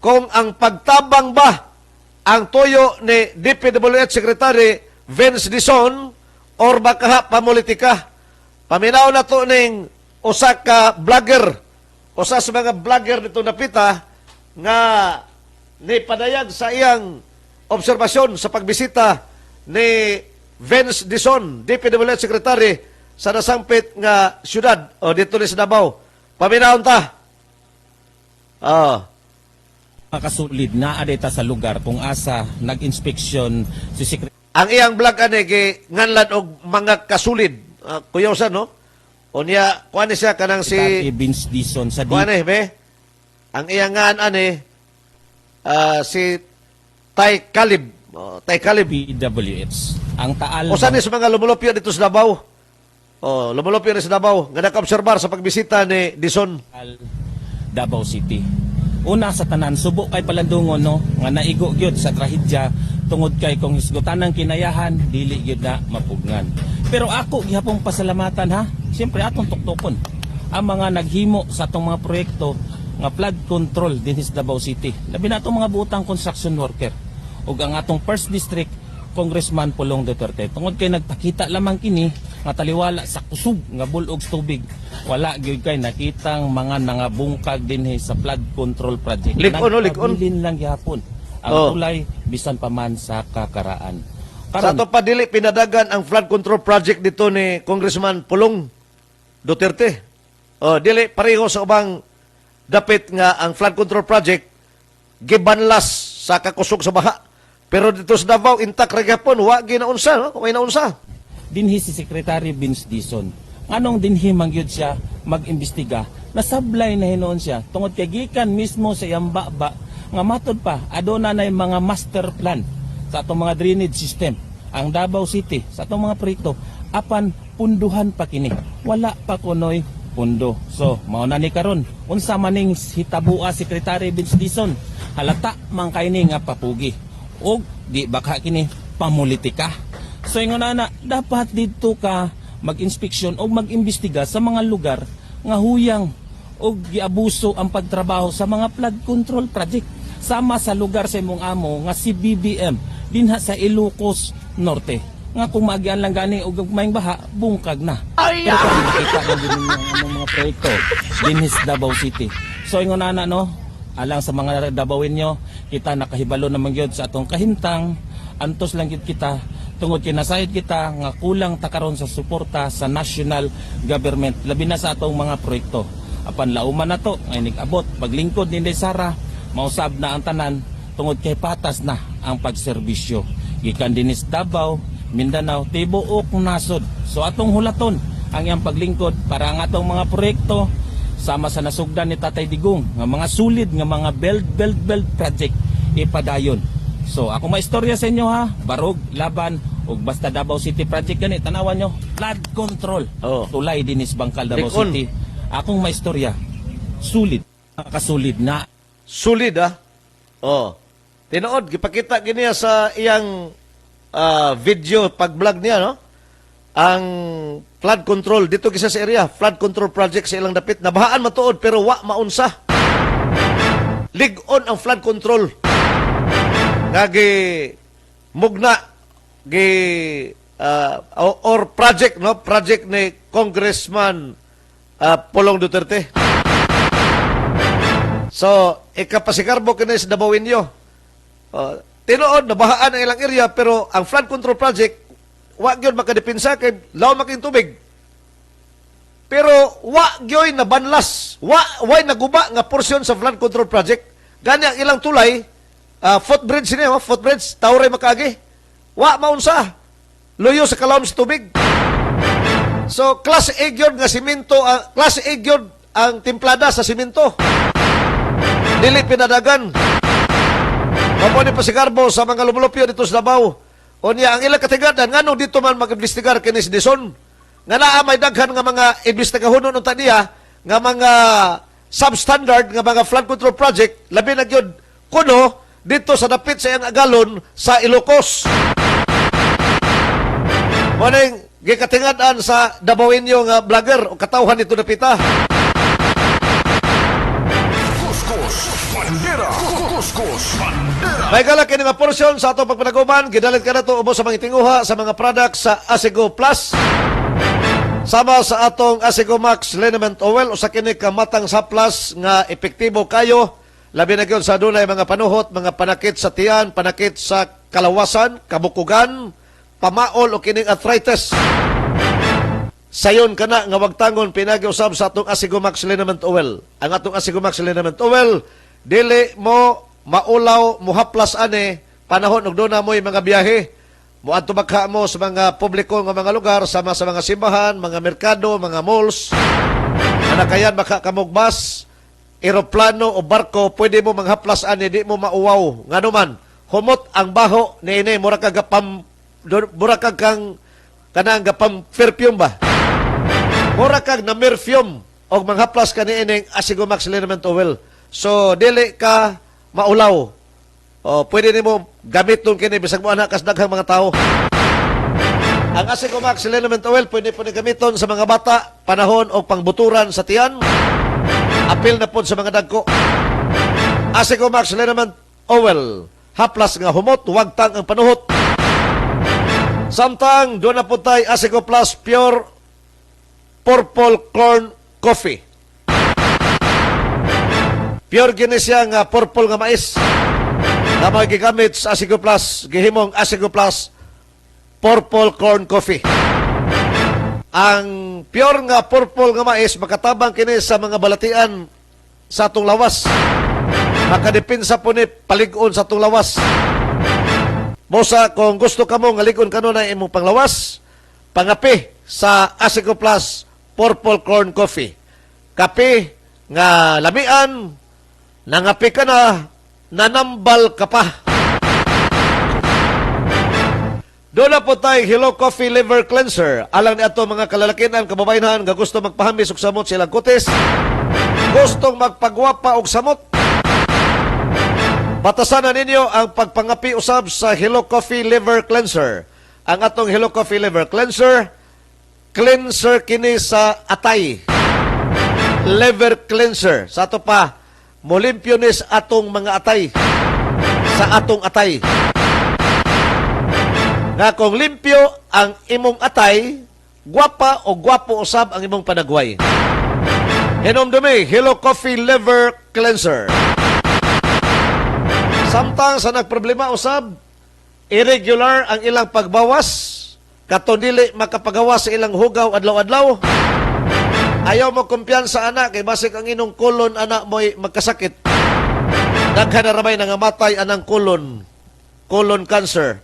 kung ang pagtabang ba ang tuyo ni DPWH Secretary Vince Dizon or baka pamulitika. Paminaw na to ning usa ka vlogger, usa sa mga vlogger dito napita nga ni padayag sa iyang obserbasyon sa pagbisita ni Vince Dizon, DPWH Secretary sa nasampit nga syudad o dito ni sa Davao. Paminaw ta. Makasulid na adeta sa lugar kung asa nag-inspeksyon si Secretary. Ang iyang vlog ani nganlan og mga kasulid. Kuya usan no? O niya kuan ni siya kanang si Vince Dizon sa kuan ni be. Ang iyang ngan ani si Tay Calib. Tay Calib. DPWH. Ang taal Usan ni sa mga lumulupyo dito sa Davao. Lumulupyo ni sa Davao nga naka-obserbar sa pagbisita ni Dizon. Davao City. Una sa tanan subo kay palandungon no nga naigo gyud sa trahedya tungod kay kung hisgutan ng kinayahan dili gyud na mapugnan. Pero ako gihapong pasalamatan ha. Siyempre atong tuktukon ang mga naghimo sa atong mga proyekto nga flood control dinhi sa Davao City. Labi na atong mga buutang construction worker ug ang atong first district Congressman Pulong Duterte. Tungod kay nagpakita lamang kini nga taliwala sa kusog nga bulog sa tubig. Wala gyud kay nakitang mga nangabungkag dinhi sa flood control project. Likon. Nagpabilin lang gyapon ang tulay bisan pa man sa kakaraan. Sa ato pa dili pinadagan ang flood control project dito ni Congressman Pulong Duterte. Dili pareho sa ubang dapit nga ang flood control project gibanlas sa kakusog sa baha. Pero dito sa Davao intact ra gyapon, wa ginaunsa, no? Kung may naunsa. Dinhi si Secretary Vince Dizon. Anong dinhi mangyud siya mag-imbestiga? Nasablay na hinoon siya tungod kay gikan mismo sa iyang baba nga matod pa aduna nay mga master plan sa atong mga drainage system ang Davao City sa atong mga proyekto apan punduhan pa kini. Wala pa kunoy pundo. So, mao na ni karon. Unsa maning hitabua Secretary Vince Dizon? Halata man kayni nga papugi. Og di baka kini pamulitika. So ingon na dapat dito ka mag-inspeksyon o mag-imbestiga sa mga lugar nga huyang o giabuso ang pagtrabaho sa mga flood control project. Sama sa lugar sa imong amo nga si BBM dinha sa Ilocos Norte. Nga kung maagian lang gani og gagmayng baha, bungkag na. Pero kung makita mo din ang mga proyekto dinhis Davao City. So ingon na no, alang sa mga Davawin nyo, kita nakahibalo naman gyud sa atong kahimtang, antos lang gyud kita tungod kinasayod kita nga kulang ta karon sa suporta sa national government labi na sa atong mga proyekto. Apan lauman na to ngay nig-abot paglingkod ni Sara, mausab na ang tanan tungod kay patas na ang pagserbisyo gikan dinis Davao, Mindanao, tibuok nasod. So atong hulaton ang iyang paglingkod para ang atong mga proyekto sama sa nasugdan ni Tatay Digong nga mga sulid nga mga build project ipadayon. So ako maistorya sa inyo ha, barog, laban ug basta Davao City project gani tanawan nyo, flood control. Tulay dinis Bangkal Davao Likon. City. Akong maistorya, sulid, nakasulid na. Sulid, ha? Tinuod, gipakita giniya sa iyang video pag-vlog niya, no? Ang flood control dito kisa sa area, flood control project sa ilang dapit. Nabahaan matuod pero wa maunsa. Lig-on ang flood control. Nga mugna or project, no? Project ni Congressman Pulong Duterte. So, ikapasikarbo kini sa Davawin nyo. Tinuod, nabahaan ang ilang area, pero ang flood control project, wa gyud makadepinsa kay law making tubig. Pero wa gyud nabanlas, wa naguba nga porsyon sa flood control project. Gani ang ilang tulay, footbridge niya, footbridge, tawray makaagi. Wa maunsa. Luyo sa kalawom sa tubig. So, class A gyud nga simento, class A gyud ang timplada sa simento. Dili pinadagan. Mapuni pa si Garbo sa mga lumulupyo dito sa Davao. O niya, ang ilang katigadan, nganong dito man mag-investigar kini si Dizon. Nga naa may daghan nga mga investigahon nun niya, nga mga substandard, nga mga flood control project, labi na yun, kuno, dito sa dapit sa iyang agalon sa Ilocos. Muning, gikatingadan sa Davawin yung vlogger o katawhan dito napita. May galak kini nga porsyon sa atong pagpanaguban, gidalit ka na ito ubos sa mga tinguha sa mga products sa Asego Plus. Sama sa atong Asego Max Liniment Oil o sa kini kamatang sa plus nga epektibo kayo. Labi na gyud sa dunay mga panuhot, mga panakit sa tiyan, panakit sa kalawasan, kabukugan, pamaol o kining arthritis. Sayon ka na nga wagtangon pinag-usab sa atong Asego Max Liniment Oil. Ang atong Asego Max Liniment Oil, dili mo maulaw, muhaplas ane, panahon og doon na mo'y mga biyahe. Muadto baka mo sa mga publiko nga mga lugar, sama sa mga simbahan, mga merkado, mga malls. Anakayan baka kamugbas, eroplano o barko, pwede mo manghaplas ane, di mo mauwaw. Nga naman, humot ang baho ni ini, mura kang kanang gapam perfume ba? Mura kang na perfume o manghaplas ka ni ining Asego Max Liniment Oil. So, dili ka maulaw. Pwede nimo gamiton kini bisag mo anak kas daghang mga tao. Ang Asego Max Liniment Oil pwede gamiton sa mga bata, panahon o pangbuturan sa tiyan. Apil na pod sa mga dagko. Asego Max Liniment Oil, haplas nga humot, wagtang ang panuhot. Samtang doon na po tayo Asego Plus Pure Purple Corn Coffee. Pure gini siya nga purple nga mais na magigamit sa Asego Plus, gihimong Asego Plus purple corn coffee. Ang pure nga purple nga mais makatabang kini sa mga balatian sa atong lawas. Makadepinsa po ni palig-on sa atong lawas. Mosa kung gusto kamo nga lig-on kano na imong panglawas, pangapi sa Asigo Plus purple corn coffee. Kape nga lamian, nangapi ka na, nanambal ka pa. Doon na po tayo Hello Coffee Liver Cleanser. Alang ni ato mga kalalakinan, kababayan nga gusto magpahamis og samot silang kutis, gustong magpagwapa og samot. Batasan na ninyo ang pagpangapi usab sa Hello Coffee Liver Cleanser. Ang atong Hello Coffee Liver Cleanser, cleanser kini sa atay. Liver cleanser. Sa ato pa, molimpyo nis atong mga atay. Sa atong atay. Nga kung limpyo ang imong atay, gwapa o gwapo usab ang imong panagway. Hinomdumi, Hello Coffee Liver Cleanser. Samtang sa nagproblema usab, irregular ang ilang pagbawas, katon dili makapagawas sa ilang hugaw adlaw-adlaw. Ayaw mo kumpiyansa anak, kay basik ang inong kulon anak mo'y magkasakit. Daghan na ramay nangamatay anang colon cancer.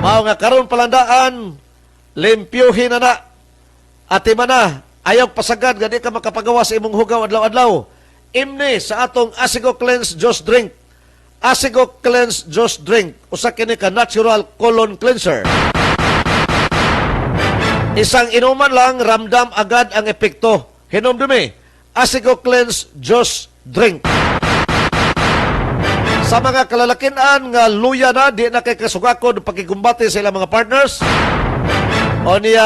Mao nga karon palandaan, limpyuhin na ati man na, ayaw pasagad gani ka makapagawa sa imong hugaw adlaw-adlaw. Imni sa atong Asigo Cleanse Juice Drink. Asigo Cleanse Juice Drink, usa kini ka natural colon cleanser. Isang inuman lang, ramdam agad ang epekto. Hinomdumi, Asigo Cleanse Juice Drink. Sa mga kalalakinan nga luya na, di na kay kasugakod pagkikumbati sa ilang mga partners, o niya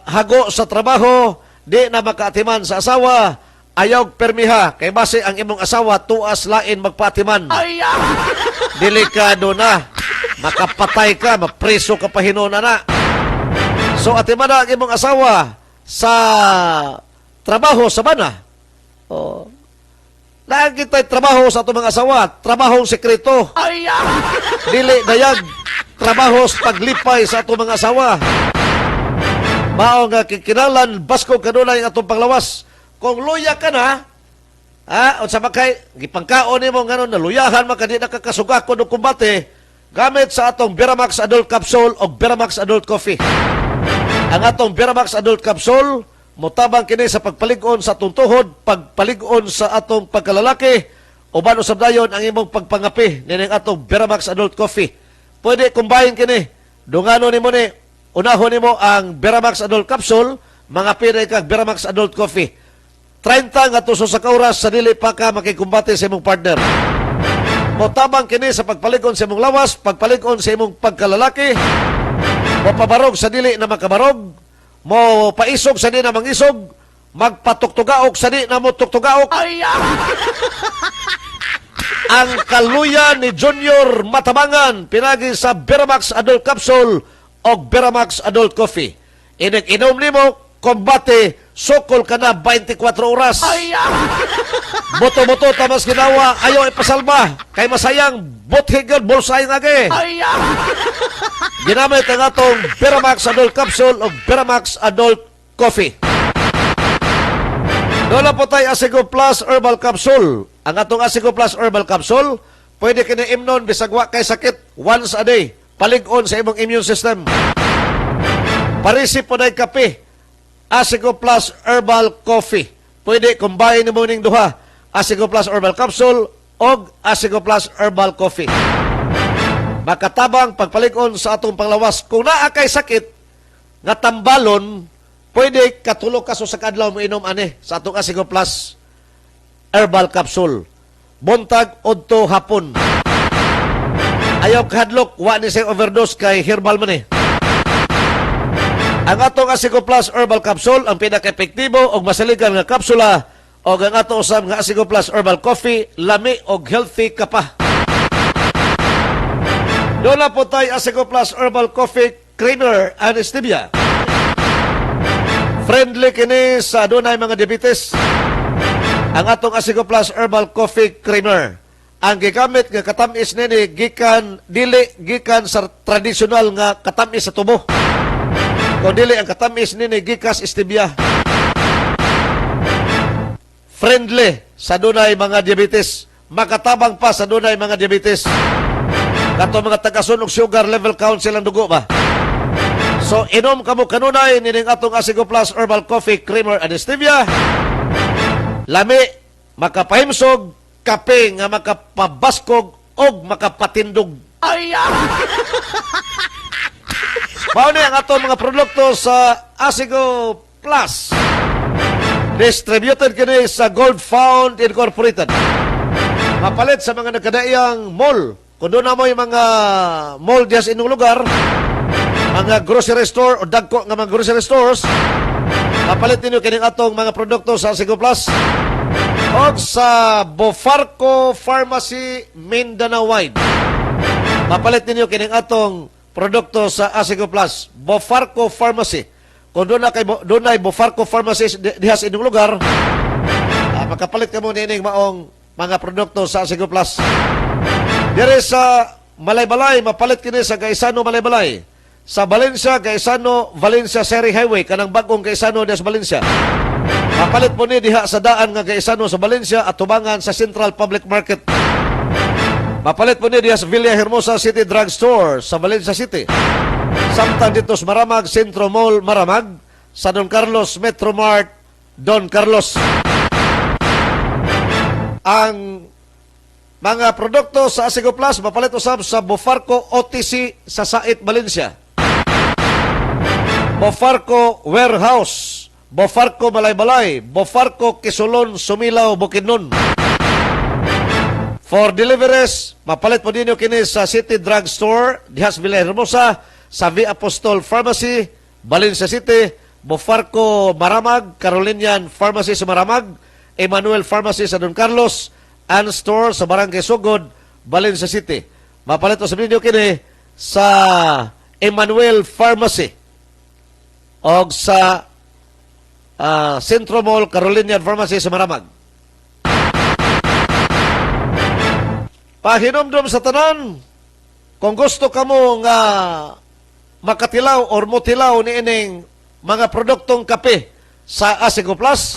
hago sa trabaho, di na makaatiman sa asawa, ayaw permiha, kay base ang imong asawa, tuas lain magpaatiman. Delikado na, makapatay ka, mapreso ka pa hinuna na. So atiman na ang imong asawa sa trabaho sa bana. Lagi tayo trabaho sa itong mga asawa, trabahong sekreto. Dili dayag, trabaho sa paglipay sa itong mga asawa. Mao nga kikinalan, basko kanunay ang atong panglawas. Kung luya ka na, o sa makay, gipangkaon mo nga nun, naluyahan maka di nakakasugakon o kumbate, gamit sa atong Veramax Adult Capsule o Veramax Adult Coffee. Ang atong Veramax Adult Capsule, mutabang kini sa pagpalig-on sa atong tuhod, pagpalig-on sa atong pagkalalaki, uban usab dayon ang imong pagpangapi nining atong Veramax Adult Coffee. Pwede combine kini. Dungano nimo ni, unahon nimo ang Veramax Adult Capsule, mga pira kag Veramax Adult Coffee. 30 nga tuso sa kauras sa dili pa ka makikumbate sa imong partner. Mutabang kini sa pagpalig-on sa imong lawas, pagpalig-on sa imong pagkalalaki, mapabarog sa dili na makabarog, mo paisog sa di na mangisog, magpatuktugaok sa di na mo tuktugaok. Ang kaluya ni Junior Matabangan, pinagi sa Veramax Adult Capsule o Veramax Adult Coffee. Inom nimo, kombate, sukol ka na 24 oras. Boto-boto tamas ginawa, ayaw ipasalba. Kay masayang, buthigod, bulsay nga ge. Ginamit ang atong Veramax Adult Capsule o Veramax Adult Coffee. Doon po tayo Asigo Plus Herbal Capsule. Ang atong Asigo Plus Herbal Capsule, pwede kini-imnon bisagwa kay sakit once a day. Palig-on sa imong immune system. Parisi po na kape. Asigo Plus Herbal Coffee. Pwede combine mo ning duha. Asigo Plus Herbal Capsule o Asigo Plus Herbal Coffee. Makatabang pagpalig-on sa atong panglawas. Kung naa kay sakit, nga tambalon, pwede katulog kaso sa kadlaw mo inom ani sa atong Asigo Plus Herbal Capsule. Buntag udto hapon. Ayaw kahadlok, wa ni say overdose kay herbal man eh. Ang atong Asigo Plus Herbal Capsule ang pinaka-epektibo og masaligan nga kapsula o ang atong usab nga Asigo Plus Herbal Coffee lami og healthy ka pa. Doon na po tayo Asigo Plus Herbal Coffee Creamer and Stevia. Friendly kini sa dunay mga diabetes. Ang atong Asigo Plus Herbal Coffee Creamer. ang gigamit nga katamis nini gikan sa tradisyonal nga katamis sa tubo. Kung dili ang katamis nini gikas stevia. Friendly sa dunay mga diabetes, makatabang pa sa dunay mga diabetes. Kato mga tagasunog sugar level count silang dugo ba? So inom kamo kanunay nining atong Asigo Plus Herbal Coffee Creamer and Stevia. Lami makapahimsog, kape nga makapabaskog og makapatindog. Ay! Mao ni ang atong mga produkto sa Asigo Plus. Distributed kini sa Gold Found Incorporated. Mapalit sa mga nagkadaiyang mall. Kung doon na mo yung mga mall diyan sa inyong lugar, mga grocery store o dagko nga mga grocery stores, mapalit ninyo kining atong mga produkto sa Asigo Plus o sa Bofarco Pharmacy Mindanao Wide. Mapalit ninyo kining atong produkto sa Asigo Plus, Bofarco Pharmacy. Kung doon na Bofarco Pharmacy diha sa inyong lugar, makapalit ka mo nining maong mga produkto sa Asigo Plus. Dire sa Malaybalay, mapalit kini sa Gaisano Malaybalay. Sa Valencia, Gaisano, Valencia Seri Highway, kanang bagong Gaisano des Valencia. Mapalit po ni diha sa daan nga Gaisano sa Valencia at tubangan sa Central Public Market. Mapalit po ni diha sa Villa Hermosa City Drug Store sa Valencia City. Samtang dito sa Maramag, Centro Mall Maramag, sa Don Carlos Metro Mart, Don Carlos. Ang mga produkto sa Asigo Plus, mapalit usab sa Bofarco OTC sa Sait, Valencia. Bofarco Warehouse, Bofarco Malaybalay, Bofarco Kisulon, Sumilaw, Bukidnon. For deliveries, mapalit po ninyo kini sa City Drug Store, Dihas Villa Hermosa, sa V. Apostol Pharmacy, Valencia City, Bofarco Maramag, Carolinian Pharmacy sa Maramag, Emmanuel Pharmacy sa Don Carlos, and store sa Barangay Sugod, Valencia City. Mapalit sa ninyo kini sa Emmanuel Pharmacy o sa Centro Mall, Carolinian Pharmacy sa Maramag. Pahinomdom sa tanan, kung gusto kamo nga makatilaw or mutilaw ni ining mga produktong kape sa Asigo Plus,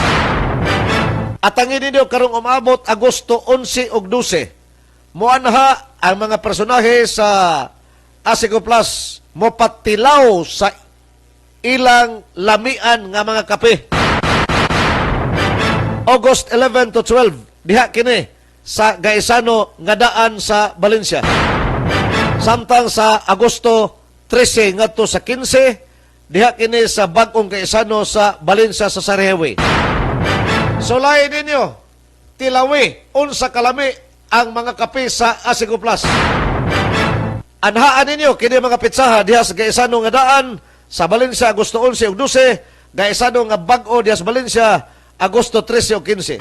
atangin ninyo karong umabot Agosto 11 ug 12. Muanha ang mga personahe sa Asigo Plus mopatilaw sa ilang lamian nga mga kape. August 11 to 12, diha kini sa Gaisano nga daan sa Valencia. Samtang sa Agosto 13 ngadto sa 15, diha kini sa bagong Gaisano sa Valencia sa Sarihewe. Sulayin ninyo, tilawi, unsa kalami ang mga kape sa Asigo Plus. Anhaan ninyo, kini mga pitsaha diha sa Gaisano nga daan sa Valencia, Agosto 11 ug 12, Gaisano nga bag-o diha sa Valencia, Agosto 13 ug 15.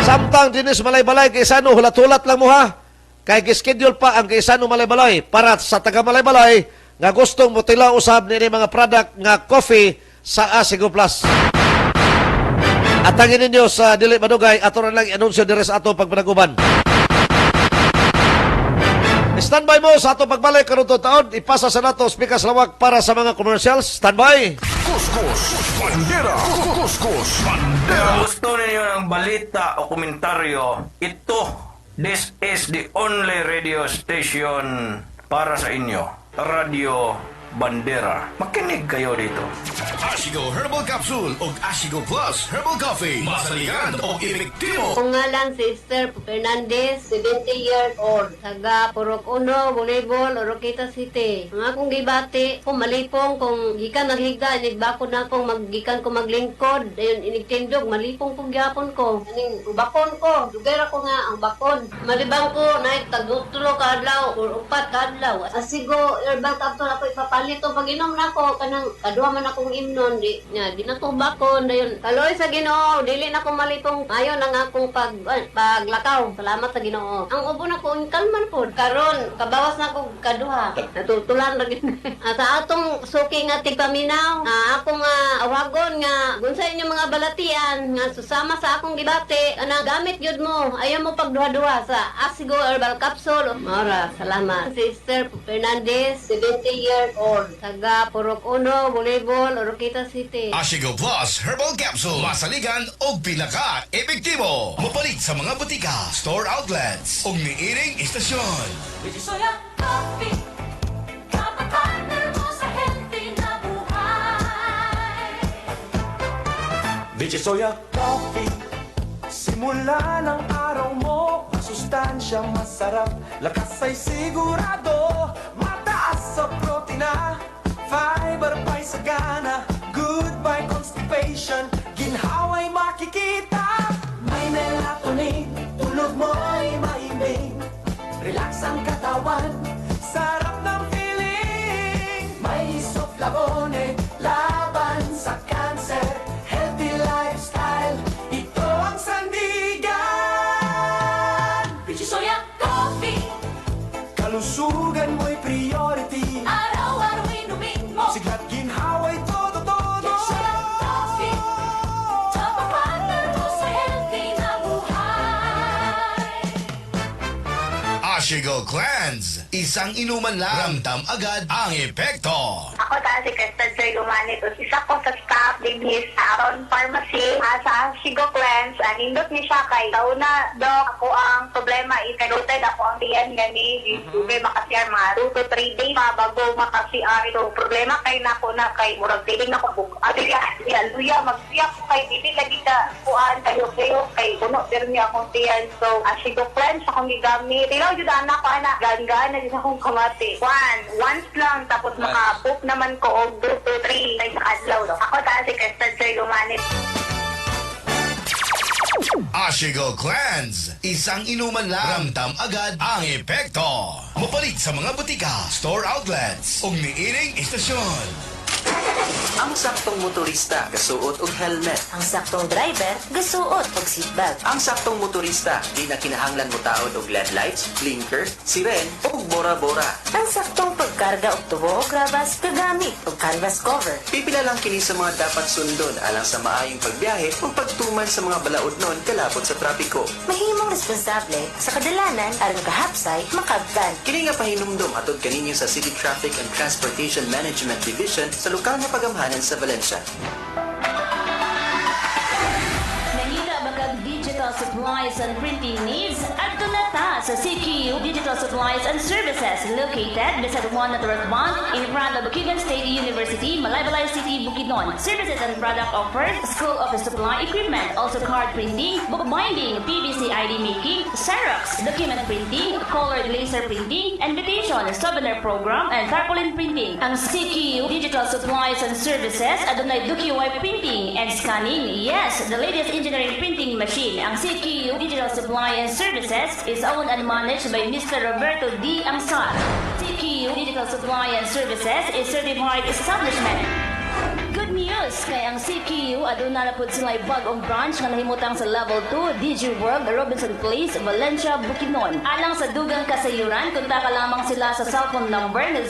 Samtang dinis Malaybalay, Gaisano, hulat-hulat lang mo ha. Kay gischedule pa ang Gaisano Malaybalay para sa taga Malaybalay nga gustong mutila usab ni mga product nga coffee sa Asigo Plus. At tangin ninyo sa dili madugay, ato na lang i-anunsyo dire sa ato pagpanaguban. Standby mo sa ato pagbalik karong taon, ipasa sa nato speakers lawak para sa mga commercials. Standby! Kuskus Bandera. Kuskus Bandera. Kung gusto ninyo ng balita o komentaryo, this is the only radio station para sa inyo. Radio Bandera. Makinig kayo dito. Asigo Herbal Capsule o Asigo Plus Herbal Coffee. Masaligan o epektibo. Ang ngalan si Esther Fernandez, 70 years old, taga Purok Uno, Volleyball, Oroquita City. Ang akong gibati, kung malipong, kung gikan naghiga, inigbakon na akong gikan ko maglingkod, dayon inigtindog, malipong kong gyapon ko. Aning bakon ko, lugar ako nga ang bakon. Malibang ko, naik tagutulo ka adlaw, or upat ka adlaw. Asigo Herbal Capsule ako ipapalit o pag-inom na ko, kanang kaduha man akong imnon, di na to bakon, dayon. Kaloy sa Ginoo, dili na ko malipong, ayon ang akong paglakaw. Salamat sa Ginoo. Ang ubo na ko, kalman po. Karon, kabawas na ko kaduha. Natutulan lagi. Sa atong suki nga tigpaminaw, akong awagon nga gunsa inyo mga balatian nga susama sa akong gibati ana gamit gyud mo ayaw mo pagduha-duha sa Asigo Herbal Capsule. Mara, salamat. Sister Fernandez, 70 years old, taga Purok 1, Volleyball, Oroquita City. Ashigo Plus Herbal Capsule. Masaligan o pinaka epektibo. Mapalit sa mga butika, store outlets o niiring istasyon. Soya Coffee, kapapartner mo sa healthy na buhay. Soya Coffee, simula ng araw mo, masustansyang masarap, lakas ay sigurado, mataas sa protina, fiber pa'y sagana, goodbye constipation, ginhawa'y makikita, may melatonin, tulog mo'y mahimbing, relax ang katawan, sarap ng feeling, may isoflavone, laban sa cancer, healthy lifestyle, ito ang sandigan. Soya Coffee, Kalusugan mo'y priority, araw-araw inumin mo. sigla't ginhawa'y todo-todo. Soya Coffee, kapapartner mo sa healthy na buhay. Ashigo Cleanse. Isang inuman lang, ramdam agad ang epekto. Ako si Crystal Joy Gumanit. Isa ko sa staff din sa Aron Pharmacy. Sa Sigo Cleanse. Nindot ni siya kay Tauna, Doc. Ako ang problema is kaluted ako ang tiyan gani. Dugay makasiyar mga 2 to 3 days pa bago makasiyar. So problema kay nako na kay murag tiling ako bug. Hallelujah, magsiyak ko kay dili lagi ka kuan kayo kay puno pero niya akong tiyan. So Sigo Cleanse akong gigamit. Tilaw jud anak ko ana gan-gan na akong kamati. Once lang tapos maka-book naman ko og 2 to 3 times sa adlaw. Ako si Crystal Joy Gumanit. Ashigo Cleanse. Isang inuman lang, ramdam agad ang epekto. Mapalit sa mga butika, store outlets o niiring istasyon. Ang saktong motorista, gasuot og helmet. Ang saktong driver, gasuot og seatbelt. Ang saktong motorista, di na kinahanglan mo taod og LED lights, blinker, siren, ug bora-bora. Ang saktong pagkarga og tubo o grabas, kagamit og canvas cover. Pipila lang kini sa mga dapat sundon alang sa maayong pagbiyahe o pagtuman sa mga balaod-non kalapot sa trapiko. Mahimong responsable sa kadalanan aron kahapsay makabtan. Kini nga pahinumdum atod kaninyo sa City Traffic and Transportation Management Division sa lokal na pagamhanan sa Valencia. Nangita magag digital supplies and printing needs at tunata sa CQ Digital Supplies and Services located beside One Network Bank in front of Bukidnon State University, Malaybalay City, Bukidnon. Services and product offered, school office supply equipment, also card printing, bookbinding, PVC ID making, Xerox, document printing, colored laser printing, invitation, souvenir program, and tarpaulin printing. Ang CQ Digital Supplies and Services adunay DocuWire printing and scanning. Yes, the latest engineering printing machine. Ang CQ Digital Supply and Services is owned and managed by Mr. Roberto D. Amsar. CQ Digital Supply and Services is certified establishment. Good news! Kaya ang CQ aduna na po sila bagong branch nga nahimutang sa Level 2, DG World, Robinson Place, Valencia, Bukidnon. Alang sa dugang kasayuran, kontak lamang sila sa cellphone number na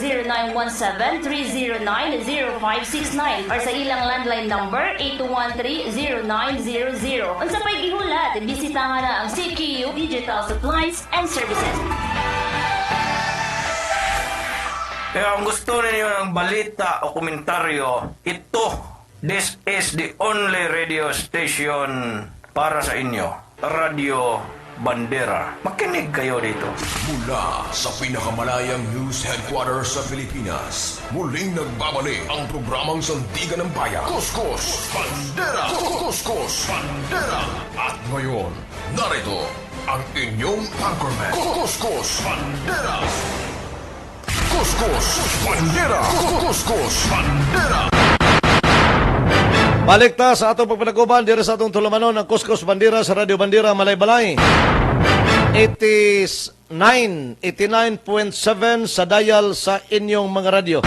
0917-309-0569 or sa ilang landline number 8213-0900. Unsa pa'y gihulat, bisitahan na ang CQ Digital Supplies and Services. Kaya kung gusto ninyo ng balita o komentaryo, this is the only radio station para sa inyo. Radio Bandera. Makinig kayo dito. Mula sa pinakamalayang news headquarters sa Pilipinas, muling nagbabalik ang programang Sandigan ng Bayan. Kuskus Bandera! Kuskus Bandera! At ngayon, narito ang inyong anchorman. Kuskus Bandera! Kuskus Bandera! Kuskus Bandera! Balik ta sa atong pagpanaguban diri sa atong tulumanon ang Kuskus Bandera sa Radio Bandera Malaybalay. 89.7 sa dial sa inyong mga radyo.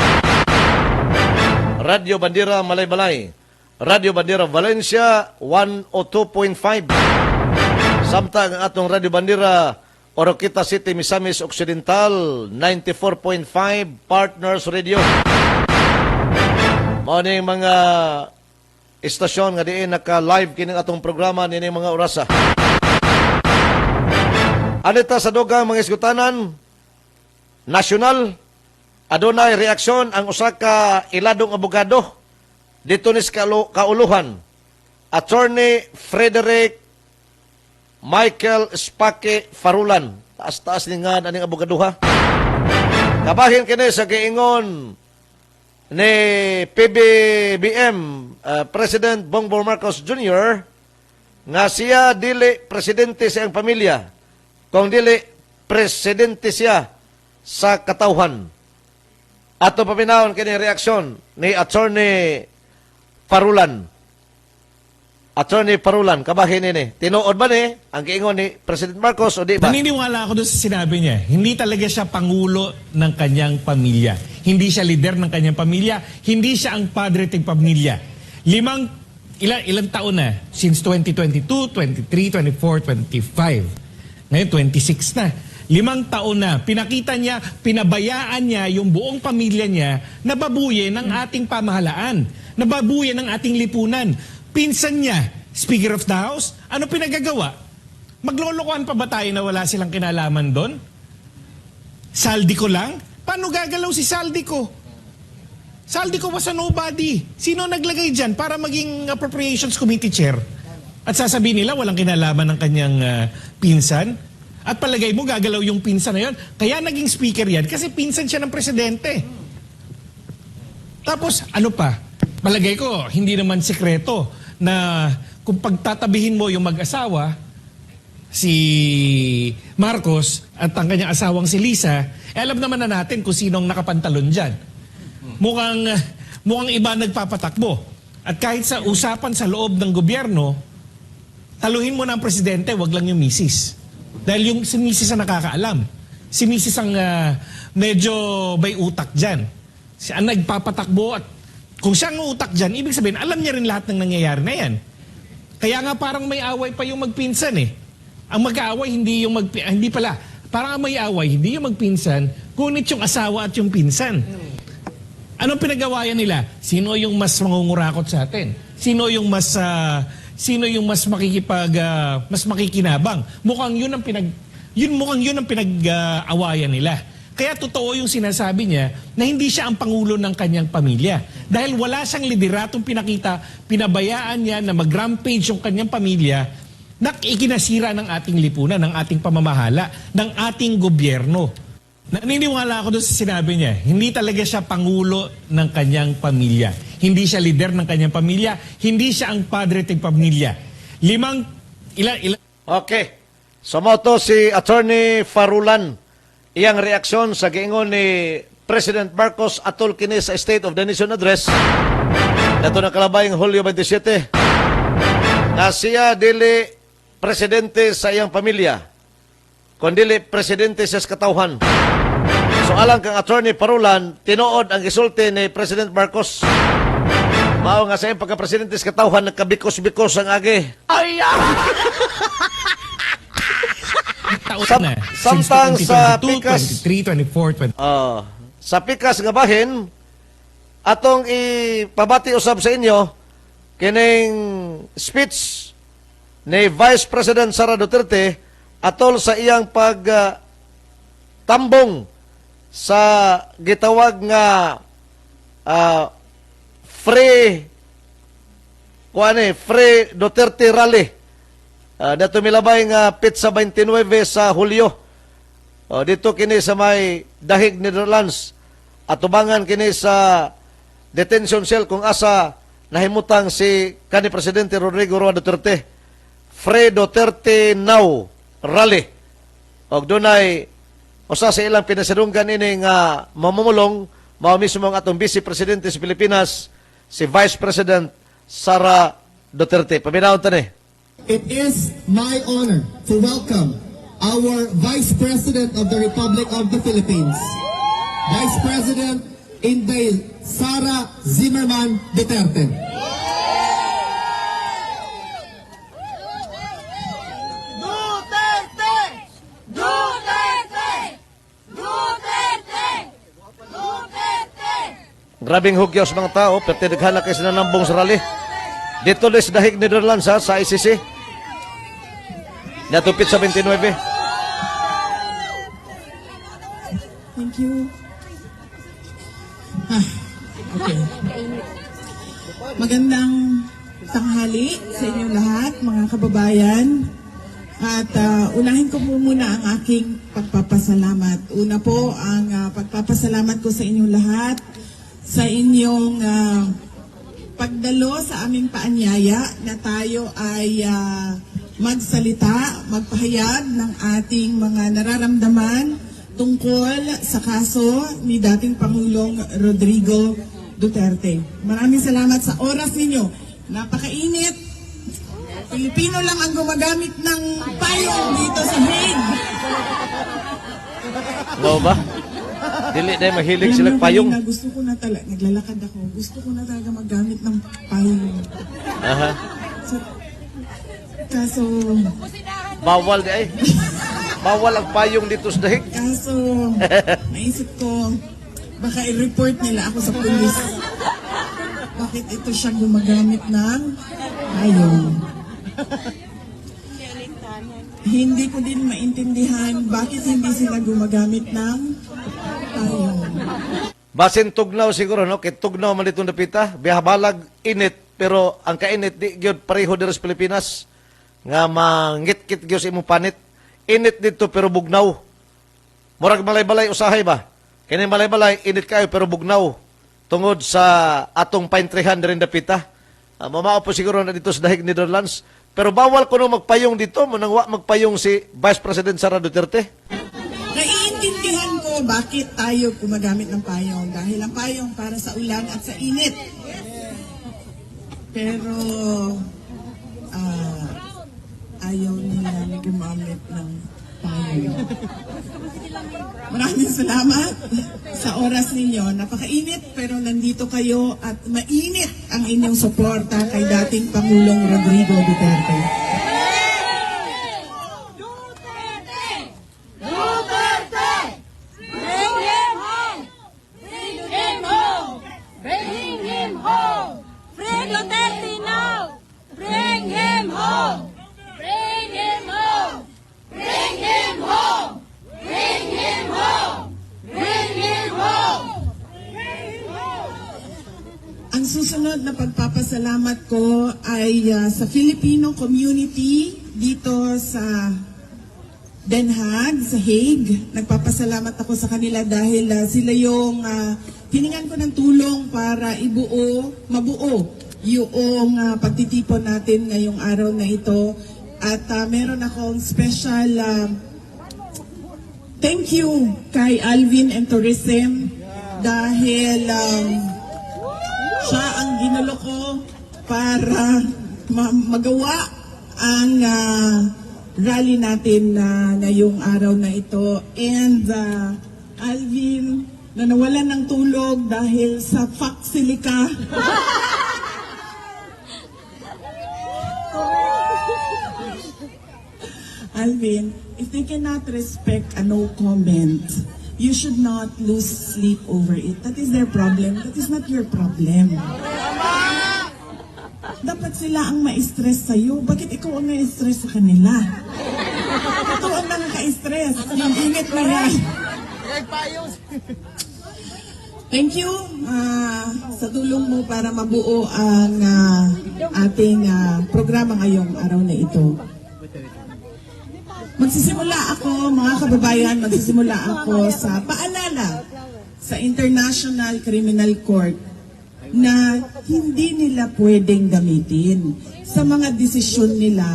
Radio Bandera Malaybalay. Radio Bandera Valencia 102.5. Samtang ang atong Radio Bandera Oroquita City, Misamis Occidental 94.5 Partners Radio. Mao ning mga istasyon nga diin naka-live kining atong programa nining mga orasa. Anita sa dugang mga isgutanan, nasyonal, adunay reaksyon ang usa ka iladong abogado dito ni kauluhan, Attorney Frederick Michael Spake Farulan. Taas-taas ni nga aning abogaduha. Kabahin kini sa giingon ni PBBM President Bongbong Marcos Jr. nga siya dili presidente sa iyang pamilya, kung dili presidente siya sa katawhan. Ato paminawon kini reaksyon ni Attorney Farulan. Attorney Farulan, kabahin ini. Tinuod ba ni ang giingon ni President Marcos o di ba? Naniniwala ako doon sa sinabi niya. Hindi talaga siya pangulo ng kanyang pamilya. Hindi siya leader ng kanyang pamilya. Hindi siya ang padre ng pamilya. Ilang taon na? Since 2022, 23, 24, 25. Ngayon, 26 na. 5 taon na. Pinakita niya, pinabayaan niya yung buong pamilya niya na babuyin ng ating pamahalaan. Na babuyin ng ating lipunan. Pinsan niya, Speaker of the House, ano pinagagawa? Maglolokohan pa ba tayo na wala silang kinalaman doon? Saldi ko lang? Paano gagalaw si Saldi ko? Saldi ko was a nobody. Sino naglagay dyan para maging Appropriations Committee Chair? At sasabihin nila walang kinalaman ng kanyang pinsan? At palagay mo gagalaw yung pinsan na yun? Kaya naging speaker yan kasi pinsan siya ng presidente. Tapos ano pa? Palagay ko, hindi naman sekreto na kung pagtatabihin mo yung mag-asawa, si Marcos at ang kanyang asawang si Lisa, alam naman na natin kung sinong nakapantalon dyan. Mukhang iba nagpapatakbo. At kahit sa usapan sa loob ng gobyerno, taluhin mo na ang presidente, wag lang yung misis. Dahil yung si misis ang nakakaalam. Si misis ang medyo may utak dyan. Siya ang nagpapatakbo at kung siya ang utak dyan, ibig sabihin, alam niya rin lahat ng nangyayari na yan. Kaya nga parang may away pa yung magpinsan eh. Ang mag-aaway, hindi pala. Parang ang may away, hindi yung magpinsan, ngunit yung asawa at yung pinsan. Anong pinagawayan nila? Sino yung mas mangungurakot sa atin? Sino yung mas mas makikinabang? Mukhang yun ang pinag-awayan nila. Kaya totoo yung sinasabi niya na hindi siya ang pangulo ng kanyang pamilya. Dahil wala siyang lideratong pinakita, pinabayaan niya na mag-rampage yung kanyang pamilya na ikinasira ng ating lipunan, ng ating pamamahala, ng ating gobyerno. Naniniwala ako doon sa sinabi niya, hindi talaga siya pangulo ng kanyang pamilya. Hindi siya leader ng kanyang pamilya, hindi siya ang padre ng pamilya. Okay. Sumoto si Attorney Farulan. Iyang reaksyon sa giingon ni President Marcos atol kini sa State of the Nation Address dato na kalabayng Hulyo 27 na siya dili presidente sa iyang pamilya kundi dili presidente sa katawhan. So alang kang Attorney Farulan, tinuod ang gisulti ni President Marcos. Mao nga sa iyang pagka-presidente sa katawhan nagkabikos-bikos ang agi. Ay! Samtang sa pikas 23, 24, 20. Sa pikas nga bahin atong ipabati usab sa inyo kining speech ni Vice President Sara Duterte atol sa iyang tambong sa gitawag nga Free Duterte Rally. Dato milabay nga pitsa 29 sa Hulyo. Dito kini sa may Dahig, Netherlands. At tubangan kini sa detention cell kung asa nahimutang si kanhi Presidente Rodrigo Roa Duterte. Free Duterte Now Rally. Og dunay usa sa ilang pinasadunggan ini nga mamumulong mao mismo ang atong Vice Presidente sa Pilipinas, si Vice President Sara Duterte. Paminawon tani. It is my honor to welcome our Vice President of the Republic of the Philippines, Vice President Inday Sara Zimmerman Duterte. Duterte! Duterte! Duterte! Duterte! Grabing hugyaw sa mga tao, pero tinaghan na kayo sinanambong sa rally. Dito les dahig Netherlands ha, sa ICC. Natupit sa 29. Thank you. Okay. Magandang tanghali sa inyong lahat, mga kababayan. At unahin ko po muna ang aking pagpapasalamat. Una po, ang pagpapasalamat ko sa inyong lahat, sa inyong pagdalo sa aming paanyaya na tayo ay magsalita, magpahayag ng ating mga nararamdaman tungkol sa kaso ni dating Pangulong Rodrigo Duterte. Maraming salamat sa oras ninyo. Napakainit. Pilipino lang ang gumagamit ng payong dito sa Hague. Ano ba? Dili dahil mahilig sila payong. Gusto ko na talaga, naglalakad ako, gusto ko na talaga magamit ng payong. Aha. Kaso... Bawal di ay. Bawal ang payong dito sa dahig. Kaso, naisip ko, baka i-report nila ako sa pulis. Bakit ito siya gumagamit ng payong? Hindi ko din maintindihan bakit hindi sila gumagamit ng payong. Basin tugnaw siguro, no? Kaya tugnaw man dito napita. Bihabalag, init. Pero ang kainit, di gyud pareho dito sa Pilipinas. Nga mangit-kit gyud sa imong panit. Init dito pero bugnaw. Murag balay-balay usahay ba? Kaya balay-balay, init kayo pero bugnaw. Tungod sa atong paintrehan rin napita. Mamao po siguro na dito sa dahig Netherlands. Pero bawal ko no magpayong dito. Manangwa magpayong si Vice President Sara Duterte. Naiintindihan ko bakit tayo gumagamit ng payong. Dahil ang payong para sa ulan at sa init. Pero ayaw nila gumamit ng payong. Maraming salamat sa oras ninyo. Napakainit pero nandito kayo at mainit ang inyong suporta kay dating Pangulong Rodrigo Duterte. Duterte! Bring him home! Bring him home! Bring him home! Bring Duterte now! Bring him home! Bring him home! Bring him home! Bring him home! Bring him home! Ang susunod na pagpapasalamat ko ay sa Filipino community dito sa Den Haag, sa Hague. Nagpapasalamat ako sa kanila dahil sila yung hiningan ko ng tulong para mabuo yung pagtitipon natin ngayong araw na ito. At meron akong special thank you kay Alvin and Tourism dahil siya ang ginulo ko para magawa ang rally natin ngayong araw na ito. And Alvin, na nawalan ng tulog dahil sa Faksilika. Alvin, if they cannot respect a no comment, you should not lose sleep over it. That is their problem. That is not your problem. Dapat sila ang ma-stress sa'yo. Bakit ikaw ang na-stress sa kanila? Ikaw ang nakaka-stress. Yung init na yan. Thank you sa tulong mo para mabuo ang ating programa ngayong araw na ito. Magsisimula ako, mga kababayan, ako sa paalala sa International Criminal Court na hindi nila pwedeng gamitin sa mga desisyon nila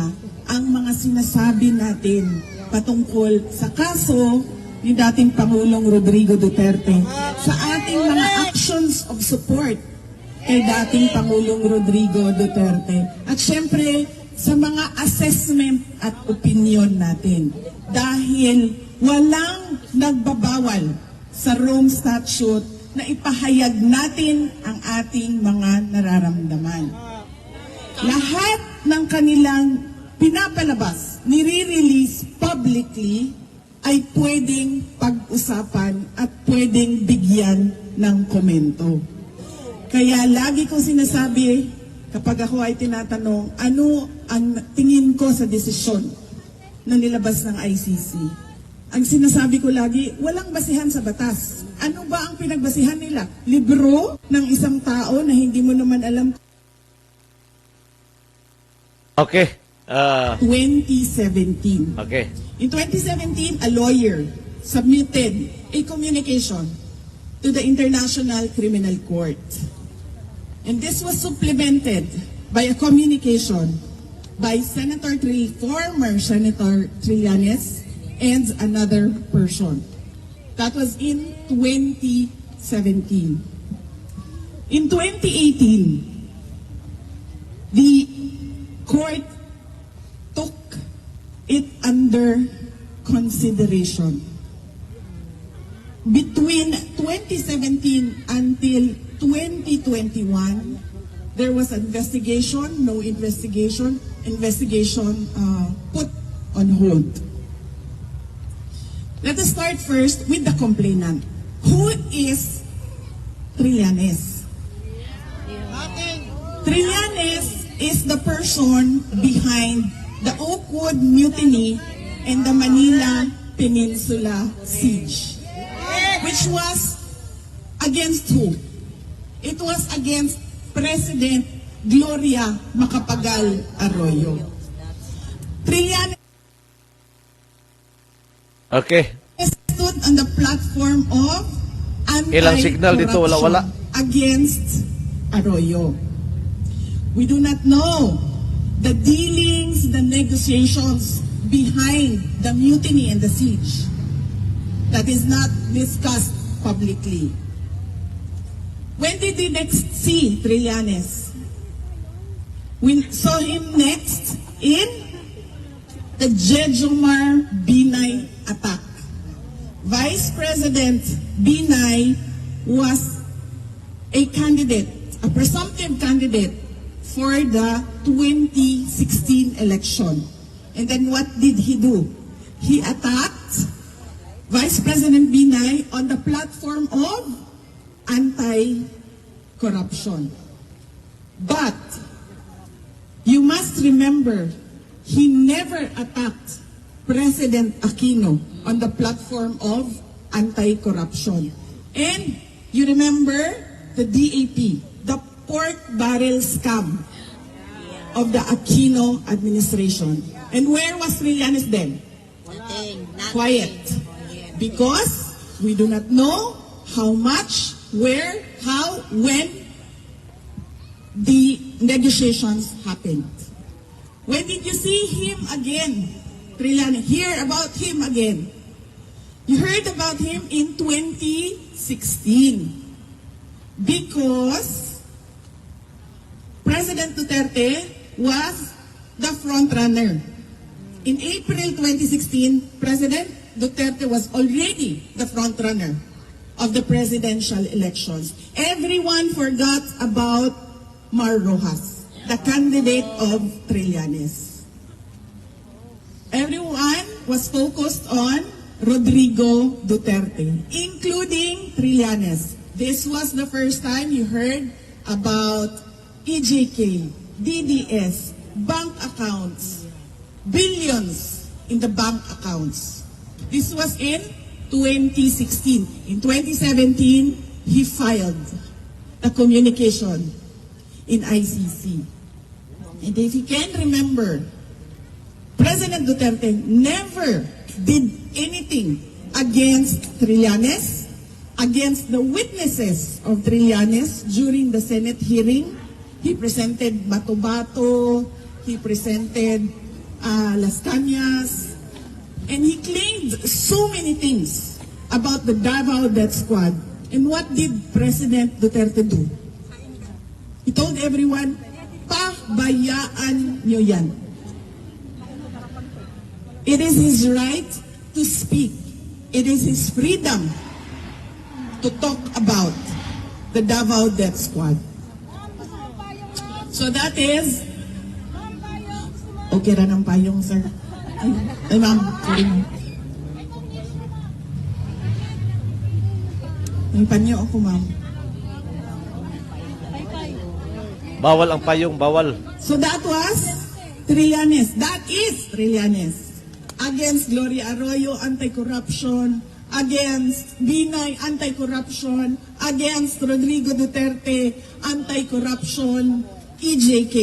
ang mga sinasabi natin patungkol sa kaso ni dating Pangulong Rodrigo Duterte, sa ating mga actions of support kay dating Pangulong Rodrigo Duterte. At syempre, sa mga assessment at opinion natin. Dahil walang nagbabawal sa Rome Statute na ipahayag natin ang ating mga nararamdaman. Lahat ng kanilang pinapalabas, nire-release publicly, ay pwedeng pag-usapan at pwedeng bigyan ng komento. Kaya lagi kong sinasabi, kapag ako ay tinatanong, ano ang tingin ko sa desisyon na nilabas ng ICC? Ang sinasabi ko lagi, walang basihan sa batas. Ano ba ang pinagbasihan nila? Libro ng isang tao na hindi mo naman alam. Okay. 2017. Okay. In 2017, a lawyer submitted a communication to the International Criminal Court. And this was supplemented by a communication by former Senator Trillanes and another person. That was in 2017. In 2018, the court took it under consideration. Between 2017 until 2021, there was investigation, no investigation, put on hold. Let us start first with the complainant. Who is Trillanes? Trillanes is the person behind the Oakwood Mutiny and the Manila Peninsula Siege, which was against who? It was against President Gloria Macapagal Arroyo. Trillanes Okay. stood on the platform of Ilang signal dito, wala-wala. against Arroyo. We do not know the dealings, the negotiations behind the mutiny and the siege. That is not discussed publicly. When did we next see Trillanes? We saw him next in the Jejomar Binay attack. Vice President Binay was a candidate, a presumptive candidate for the 2016 election. And then what did he do? He attacked Vice President Binay on the platform of anti-corruption. But you must remember, he never attacked President Aquino on the platform of anti-corruption. And you remember the DAP, the pork barrel scam of the Aquino administration. And where was Trillanes then? Quiet. Because we do not know how much, where, how, when the negotiations happened. When did you see him again? Trillanes, hear about him again. You heard about him in 2016 because President Duterte was the front runner. In April 2016, President Duterte was already the front runner of the presidential elections. Everyone forgot about Mar Rojas, the candidate of Trillanes. Everyone was focused on Rodrigo Duterte, including Trillanes. This was the first time you heard about EJK, DDS, bank accounts, billions in the bank accounts. This was in 2016. In 2017, he filed the communication in ICC. And if you can remember, President Duterte never did anything against Trillanes, against the witnesses of Trillanes during the Senate hearing. He presented Bato-Bato, he presented Las Cañas, and he claimed so many things about the Davao Death Squad. And what did President Duterte do? He told everyone, pabayaan nyo yan. It is his right to speak. It is his freedom to talk about the Davao Death Squad. So that is... Okay ra ng payong, sir. Ay ma'am. Sorry, ma'am. May panyo ako, ma'am. Bawal ang payong, bawal. So that was Trillanes. That is Trillanes. Against Gloria Arroyo, anti-corruption. Against Binay, anti-corruption. Against Rodrigo Duterte, anti-corruption. EJK.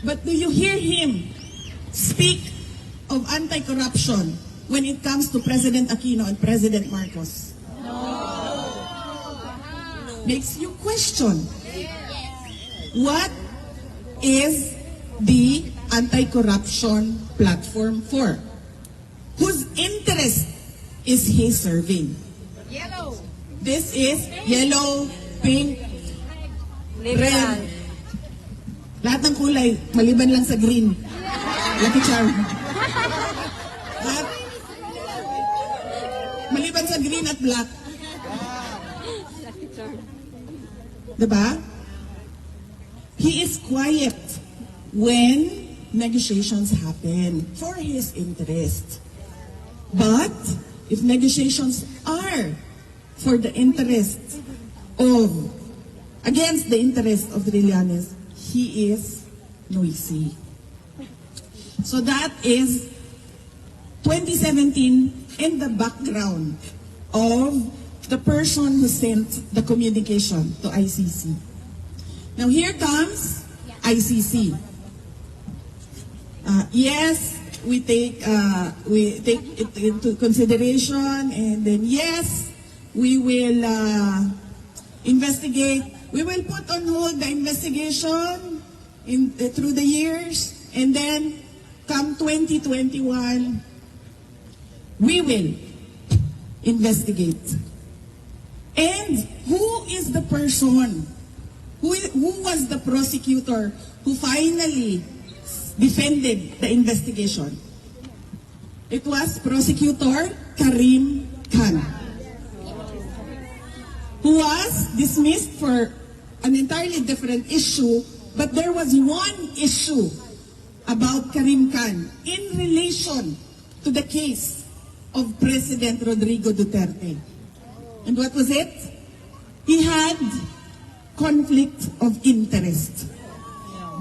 But do you hear him speak of anti-corruption when it comes to President Aquino and President Marcos? Makes you question. What is the anti-corruption platform for? Whose interest is he serving? Yellow. This is yellow, pink, red. Lahat ng kulay, maliban lang sa green. Lucky charm. At maliban sa green at black. Diba? He is quiet when negotiations happen for his interest. But if negotiations are for the interest of, against the interest of Trillanes, he is noisy. So that is 2017 in the background of the person who sent the communication to ICC. Now here comes ICC. Yes, we take it into consideration, and then yes, we will investigate. We will put on hold the investigation through the years, and then come 2021, we will investigate. And who is the person, who was the prosecutor who finally defended the investigation? It was Prosecutor Karim Khan, who was dismissed for an entirely different issue, but there was one issue about Karim Khan in relation to the case of President Rodrigo Duterte. And what was it? He had conflict of interest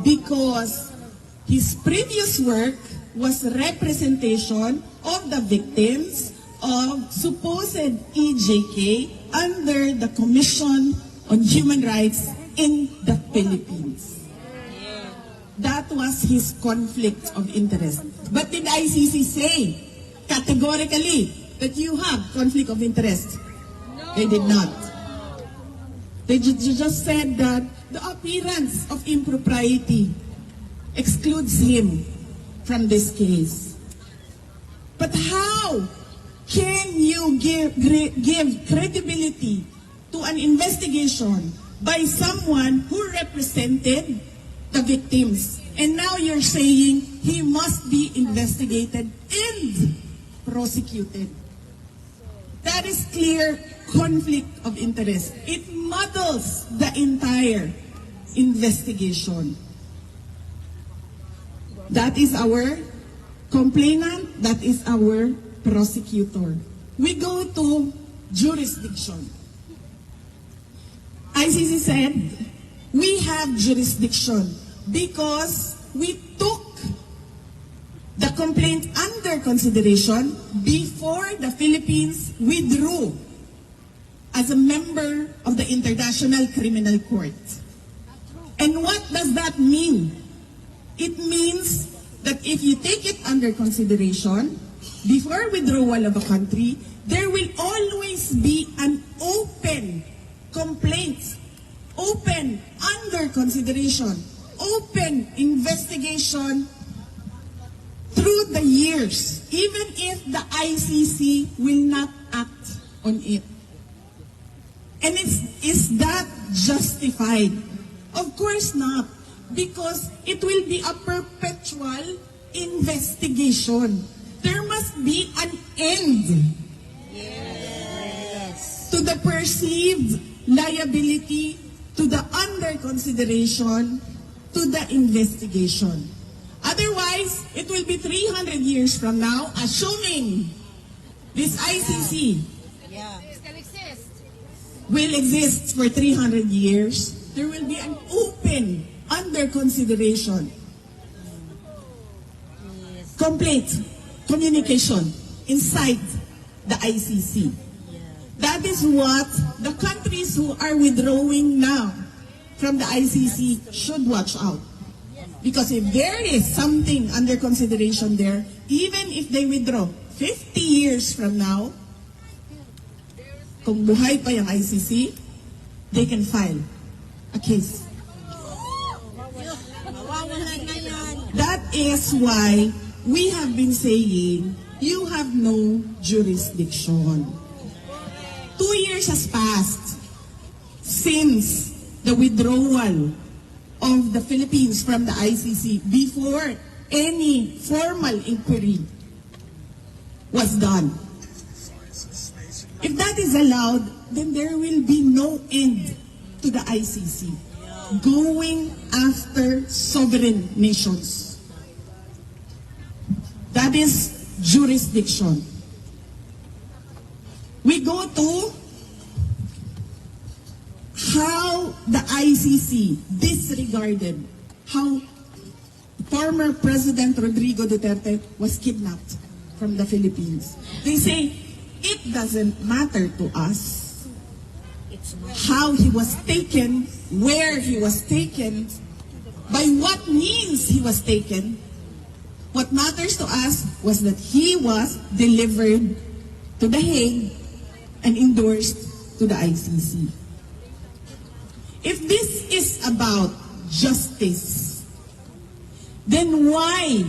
because his previous work was representation of the victims of supposed EJK under the Commission on Human Rights in the Philippines. That was his conflict of interest. But did ICC say categorically that you have conflict of interest? They did not. They just said that the appearance of impropriety excludes him from this case. But how can you give credibility to an investigation by someone who represented the victims? And now you're saying he must be investigated and prosecuted. That is clear conflict of interest. It muddles the entire investigation. That is our complainant, that is our prosecutor. We go to jurisdiction. ICC said, we have jurisdiction because we took the complaint under consideration before the Philippines withdrew as a member of the International Criminal Court. And what does that mean? It means that if you take it under consideration, before withdrawal of a country, there will always be an open complaint, open under consideration, open investigation through the years, even if the ICC will not act on it. And is that justified? Of course not, because it will be a perpetual investigation. There must be an end to the perceived liability, to the under consideration, to the investigation. Otherwise, it will be 300 years from now, assuming this ICC will exist for 300 years. there will be an open, under consideration, complete communication inside the ICC. That is what the countries who are withdrawing now from the ICC should watch out. Because if there is something under consideration there, even if they withdraw 50 years from now, kung buhay pa yung ICC, they can file a case. That is why we have been saying, you have no jurisdiction. 2 years has passed since the withdrawal of the Philippines from the ICC before any formal inquiry was done. If that is allowed, then there will be no end to the ICC going after sovereign nations. That is jurisdiction. We go to how the ICC disregarded how former President Rodrigo Duterte was kidnapped from the Philippines. They say, it doesn't matter to us how he was taken, where he was taken, by what means he was taken. What matters to us was that he was delivered to The Hague and endorsed to the ICC. If this is about justice, then why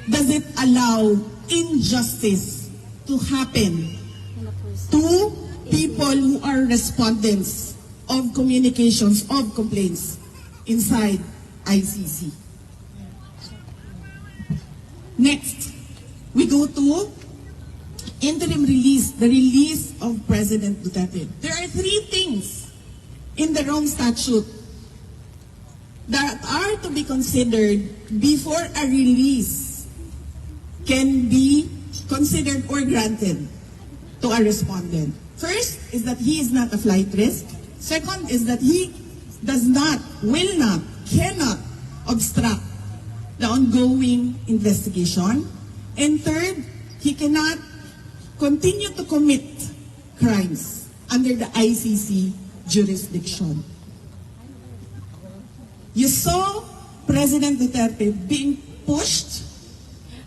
does it allow injustice to happen to people who are respondents of communications, of complaints inside ICC? Next, we go to interim release, the release of President Duterte. There are 3 things in the Rome Statute that are to be considered before a release can be considered or granted to a respondent. First is that he is not a flight risk. Second is that he does not, will not, cannot obstruct the ongoing investigation. And third, he cannot continue to commit crimes under the ICC jurisdiction. You saw President Duterte being pushed,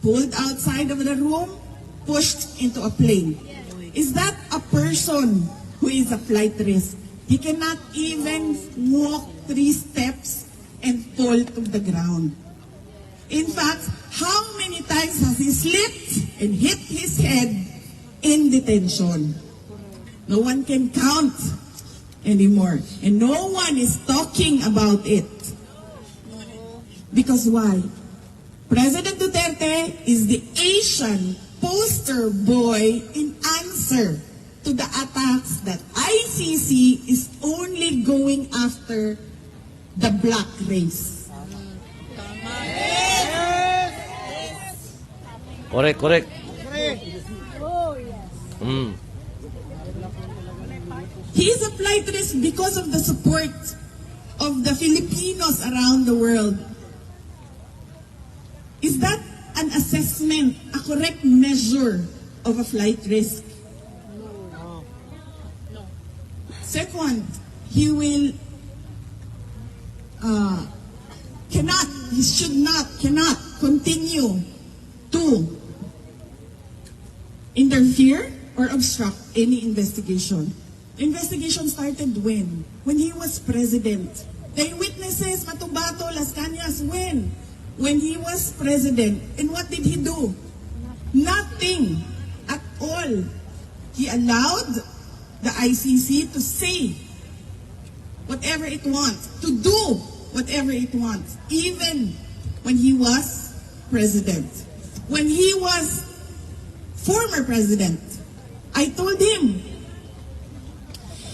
pulled outside of the room, pushed into a plane. Is that a person who is a flight risk? He cannot even walk 3 steps and fall to the ground. In fact, how many times has he slipped and hit his head in detention? No one can count anymore. And no one is talking about it. Because why? President Duterte is the Asian poster boy in answer to the attacks that ICC is only going after the black race. Correct. He is a flight risk because of the support of the Filipinos around the world. Is that an assessment, a correct measure of a flight risk? Second, he will cannot continue to interfere or obstruct any investigation. Investigation started when? When he was president. The witnesses, Matubato, Las Cañas, when? When he was president. And what did he do? Nothing at all. He allowed the ICC to say whatever it wants, to do whatever it wants, even when he was president. When he was former president, I told him,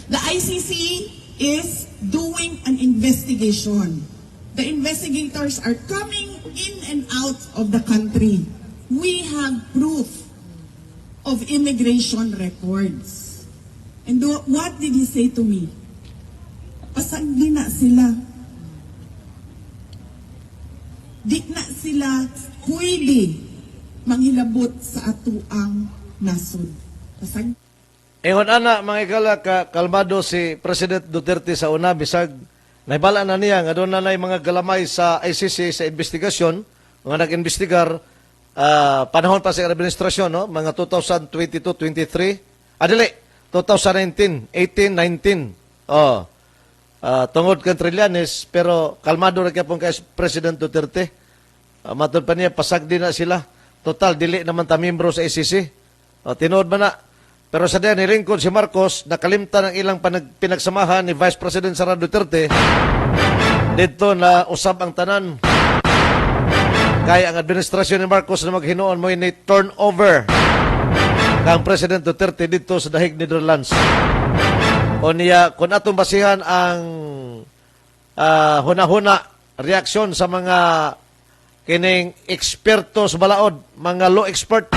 the ICC is doing an investigation. The investigators are coming in and out of the country. We have proof of immigration records. And what did he say to me? pasangli na sila. Di na sila pwede manghilabot sa atuang nasod. Pasang Ingon ana mga igala kalmado si President Duterte sa una bisag naibala na niya nga doon na mga galamay sa ICC sa investigasyon nga nag-investigar panahon pa sa administrasyon no mga 2022-23 adili 2019 18-19 tungod kan Trillanes pero kalmado ra gyapon kay President Duterte matod pa niya pasagdi na sila total dili naman ta miyembro sa ICC tinuod man na. Pero sa diyan, nilingkod si Marcos, nakalimtan ang ilang pinagsamahan ni Vice President Sara Duterte dito na usab ang tanan. Kaya ang administrasyon ni Marcos na maghinoon mo ni turnover kang President Duterte dito sa Dahig, Netherlands. O niya, kung atong basihan ang huna-huna reaksyon sa mga kining eksperto sa balaod, mga law expert,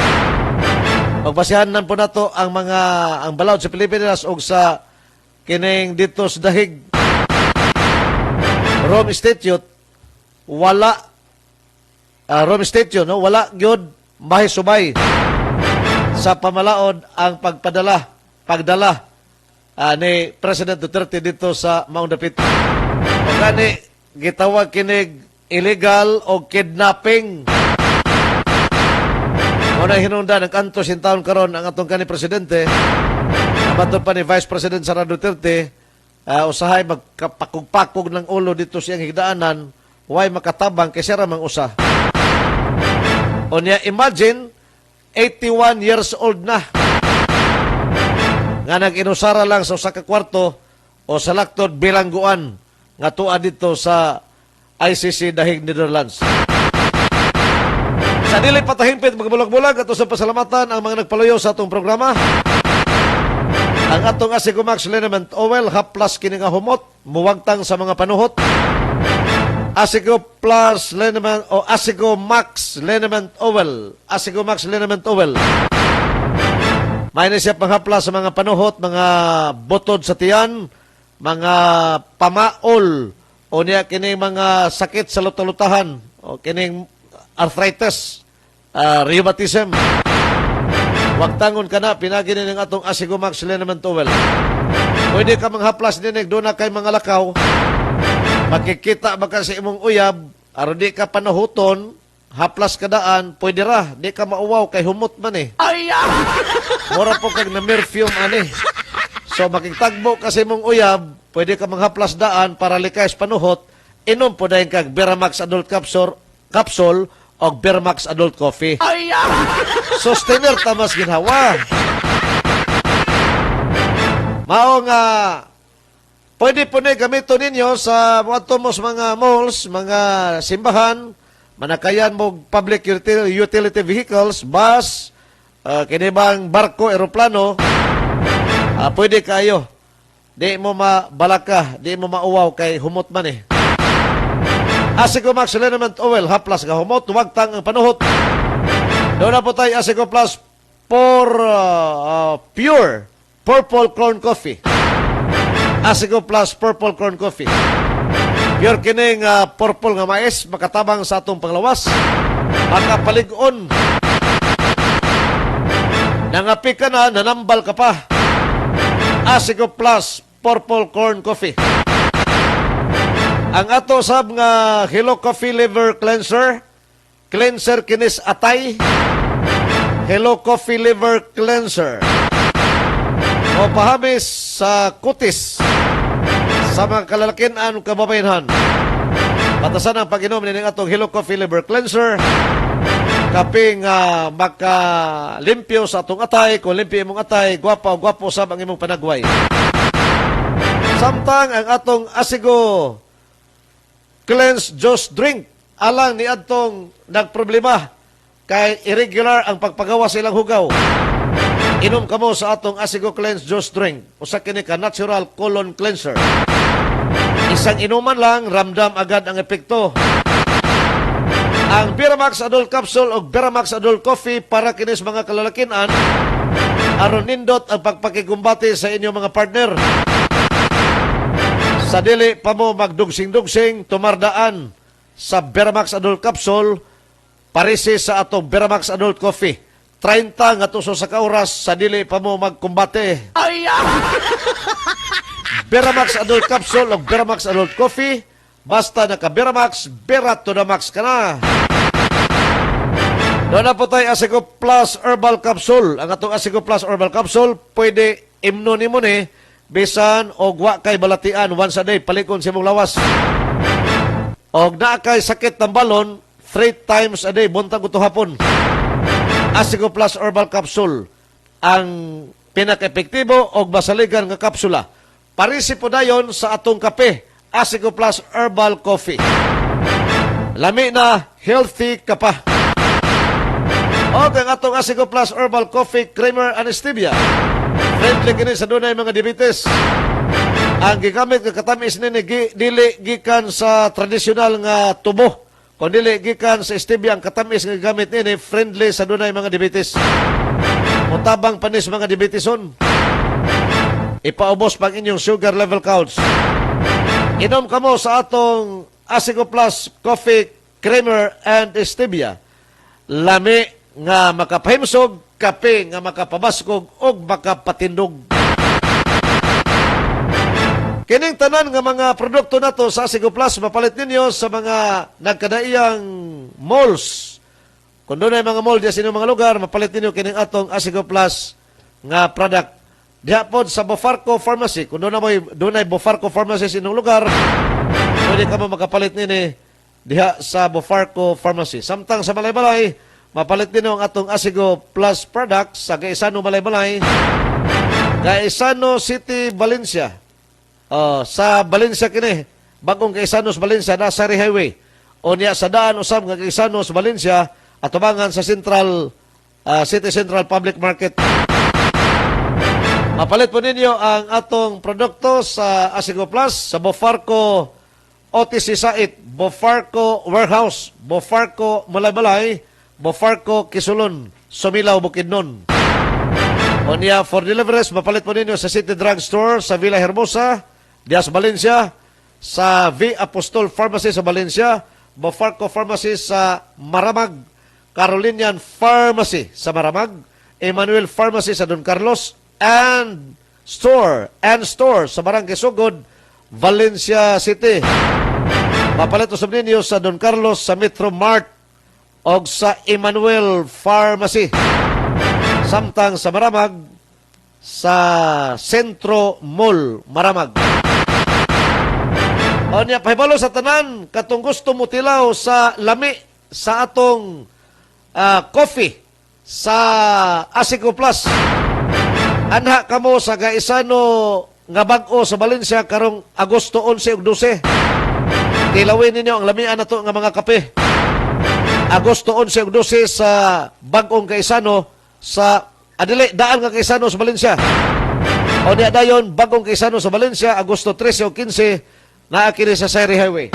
magbasihan nan po nato ang balaod sa Pilipinas o sa kining dito sa Dahig Rome Statute wala Rome Statute no wala gyud mahisubay sa pamalaod ang pagdala ni President Duterte dito sa Mount Dapit. O gani gitawag kinig illegal o kidnapping. Muna hinungdan ang kanto sintaon karon ang atong kani presidente. Matod pa ni Vice President Sara Duterte, usahay magkapakog-pakog ng ulo dito siyang higdaanan, way makatabang kay siya ramang usa. O niya, imagine, 81 years old na. Nga nag-inusara lang sa usa ka kwarto o sa laktod bilangguan nga tuwa dito sa ICC Dahig, Netherlands. Sa dili patahimpit mga bulag-bulag ato sa pasalamatan ang mga nagpaluyo sa atong programa. Ang atong Asigo Max Liniment Oil haplas kini nga humot muwagtang sa mga panuhot. Asigo Plus Liniment o Asigo Max Liniment Oil. Asigo Max Liniment Oil. May siya panghaplas sa mga panuhot, mga botod sa tiyan, mga pamaol o niya kini mga sakit sa lutalutahan o kining arthritis, rheumatism. Wagtangon ka na, pinaginin ng atong Asigo Max Liniment Oil. Pwede ka manghaplas dinig, doon na kay mga lakaw. Makikita baka sa imong uyab, aron di ka panahuton, haplas ka daan, pwede ra, di ka mauwaw kay humot man eh. Mura po kag na perfume ani. So makikitagbo ka sa imong uyab, pwede ka manghaplas daan para likay sa panuhot, inom po dahil kag Veramax Adult Capsule o Veramax Adult Coffee. Sustainer tamas ginhawa. Mao nga pwede po na gamito ninyo sa mga malls, mga simbahan, manakayan mo public utility vehicles, bus, kinibang barko, aeroplano, pwede kayo. Di mo mabalaka, di mo mauwaw kay humot man eh. Asigo Max Liniment Oil, haplas ka humot, tuwagtang ang panuhot. Doon na po tayo Asigo Plus for pure purple corn coffee. Asigo Plus purple corn coffee. Pure kining purple nga mais, makatabang sa atong panglawas. Makapalig-on. Nangapi ka na, nanambal ka pa. Asigo Plus purple corn coffee. Ang ato sab nga Hello Coffee Liver Cleanser, cleanser kinis atay. Hello Coffee Liver Cleanser. O pahamis sa kutis sa mga kalalakian kababayanhan. Batasan ang pag-inom ng atong Hello Coffee Liver Cleanser. Kaping makalimpyo sa atong atay, kung limpyo imong atay, gwapo sab ang imong panagway. Samtang ang atong Asigo Cleanse Juice Drink, alang ni atong nagproblema kay irregular ang pagpagawa sa ilang hugaw. Inom kamo sa atong Asigo Cleanse Juice Drink, usa kini ka natural colon cleanser. Isang inuman lang, ramdam agad ang epekto. Ang Veramax Adult Capsule o Veramax Adult Coffee para kinis mga kalalakian, aron nindot ang pagpakigumbati sa inyong mga partner. Sa dili pa mo magdugsing-dugsing, tumardaan sa Veramax Adult Capsule, parisi sa atong Veramax Adult Coffee. 30 nga tuso sa kauras, sa dili pa mo magkumbate. Veramax Adult Capsule o Veramax Adult Coffee, basta naka Veramax, Berat to the max ka na. Doon na po tayo Asigo Plus Herbal Capsule. Ang atong Asigo Plus Herbal Capsule, pwede imno ni mo ni, bisan o wa kay balatian once a day, palikon si mong lawas. O na kay sakit ng balon, 3 times a day, buntag ito hapon. Asigo Plus Herbal Capsule, ang pinaka-epektibo o basaligan nga kapsula. Parisi po dayon sa atong kape, Asigo Plus Herbal Coffee. Lami na, healthy ka pa. O ang atong Asigo Plus Herbal Coffee Creamer Anesthesia. Friendly kini sa dunay mga diabetes. Ang gigamit nga katamis nini dili gikan sa tradisyonal nga tubo. Kung dili gikan sa stevia, ang katamis nga gigamit nini friendly sa dunay mga diabetes. Mutabang panis mga diabeteson. Ipaubos pang inyong sugar level counts. Inom kamo sa atong Asigo Plus Coffee Creamer and Stevia. Lami nga makapahimsog, kape nga makapabaskog o makapatindog. Kining tanan nga mga produkto nato sa Asigo Plus, mapalit ninyo sa mga nagkadaiyang malls. Kung doon ay mga mall diya sa inyong mga lugar, mapalit ninyo kining atong Asigo Plus nga product. Diya po sa Bofarco Pharmacy. Kung doon ay Bofarco Pharmacy sa inyong lugar, pwede ka mo makapalit nini diha sa Bofarco Pharmacy. Samtang sa Balay-Balay, mapalit din ang atong Asigo Plus products sa Gaisano Balay-Balay, Gaisano City, Valencia. Sa Valencia kini, bagong Gaisanos Valencia, Nasari Highway. O niya sa daan usab nga Gaisanos Valencia, atubangan sa Central City Central Public Market. Mapalit po ninyo ang atong produkto sa Asigo Plus, sa Bofarco OTC Sait, Bofarco Warehouse, Bofarco Balay-Balay, Bofarco Kisulon, Sumilaw, Bukidnon. O niya, for deliveries, mapalit po ninyo sa City Drug Store sa Villa Hermosa, Dias, Valencia, sa V. Apostol Pharmacy sa Valencia, Bofarco Pharmacy sa Maramag, Carolinian Pharmacy sa Maramag, Emmanuel Pharmacy sa Don Carlos, and store sa Barangay Sugod, Valencia City. Mapalit usab ninyo sa Don Carlos, sa Metro Mart, o sa Emmanuel Pharmacy. Samtang sa Maramag, sa Centro Mall, Maramag. O niya, pahibalo sa tanan, katong gusto mo tilaw sa lami sa atong coffee sa Asigo Plus. Anha kamo sa Gaisano nga bag-o sa Valencia karong Agosto 11 ug 12. Tilawin ninyo ang lamian nato nga mga kape. Agosto 11 ug 12 sa bag-ong Gaisano sa adili daan nga Gaisano sa Valencia. O niya dayon bagong Gaisano sa Valencia Agosto 13 ug 15 naa kini sa Sari Highway.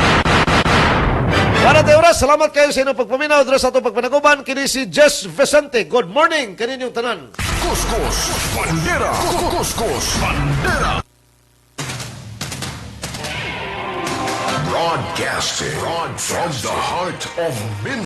Para tayo oras, salamat kayo sa inyong pagpaminaw dito sa itong pagpanaguban. Kini si Jess Vicente. Good morning kaninyong tanan. Kuskus Bandera. Kuskus Bandera. Broadcasting from the heart of Mindanao.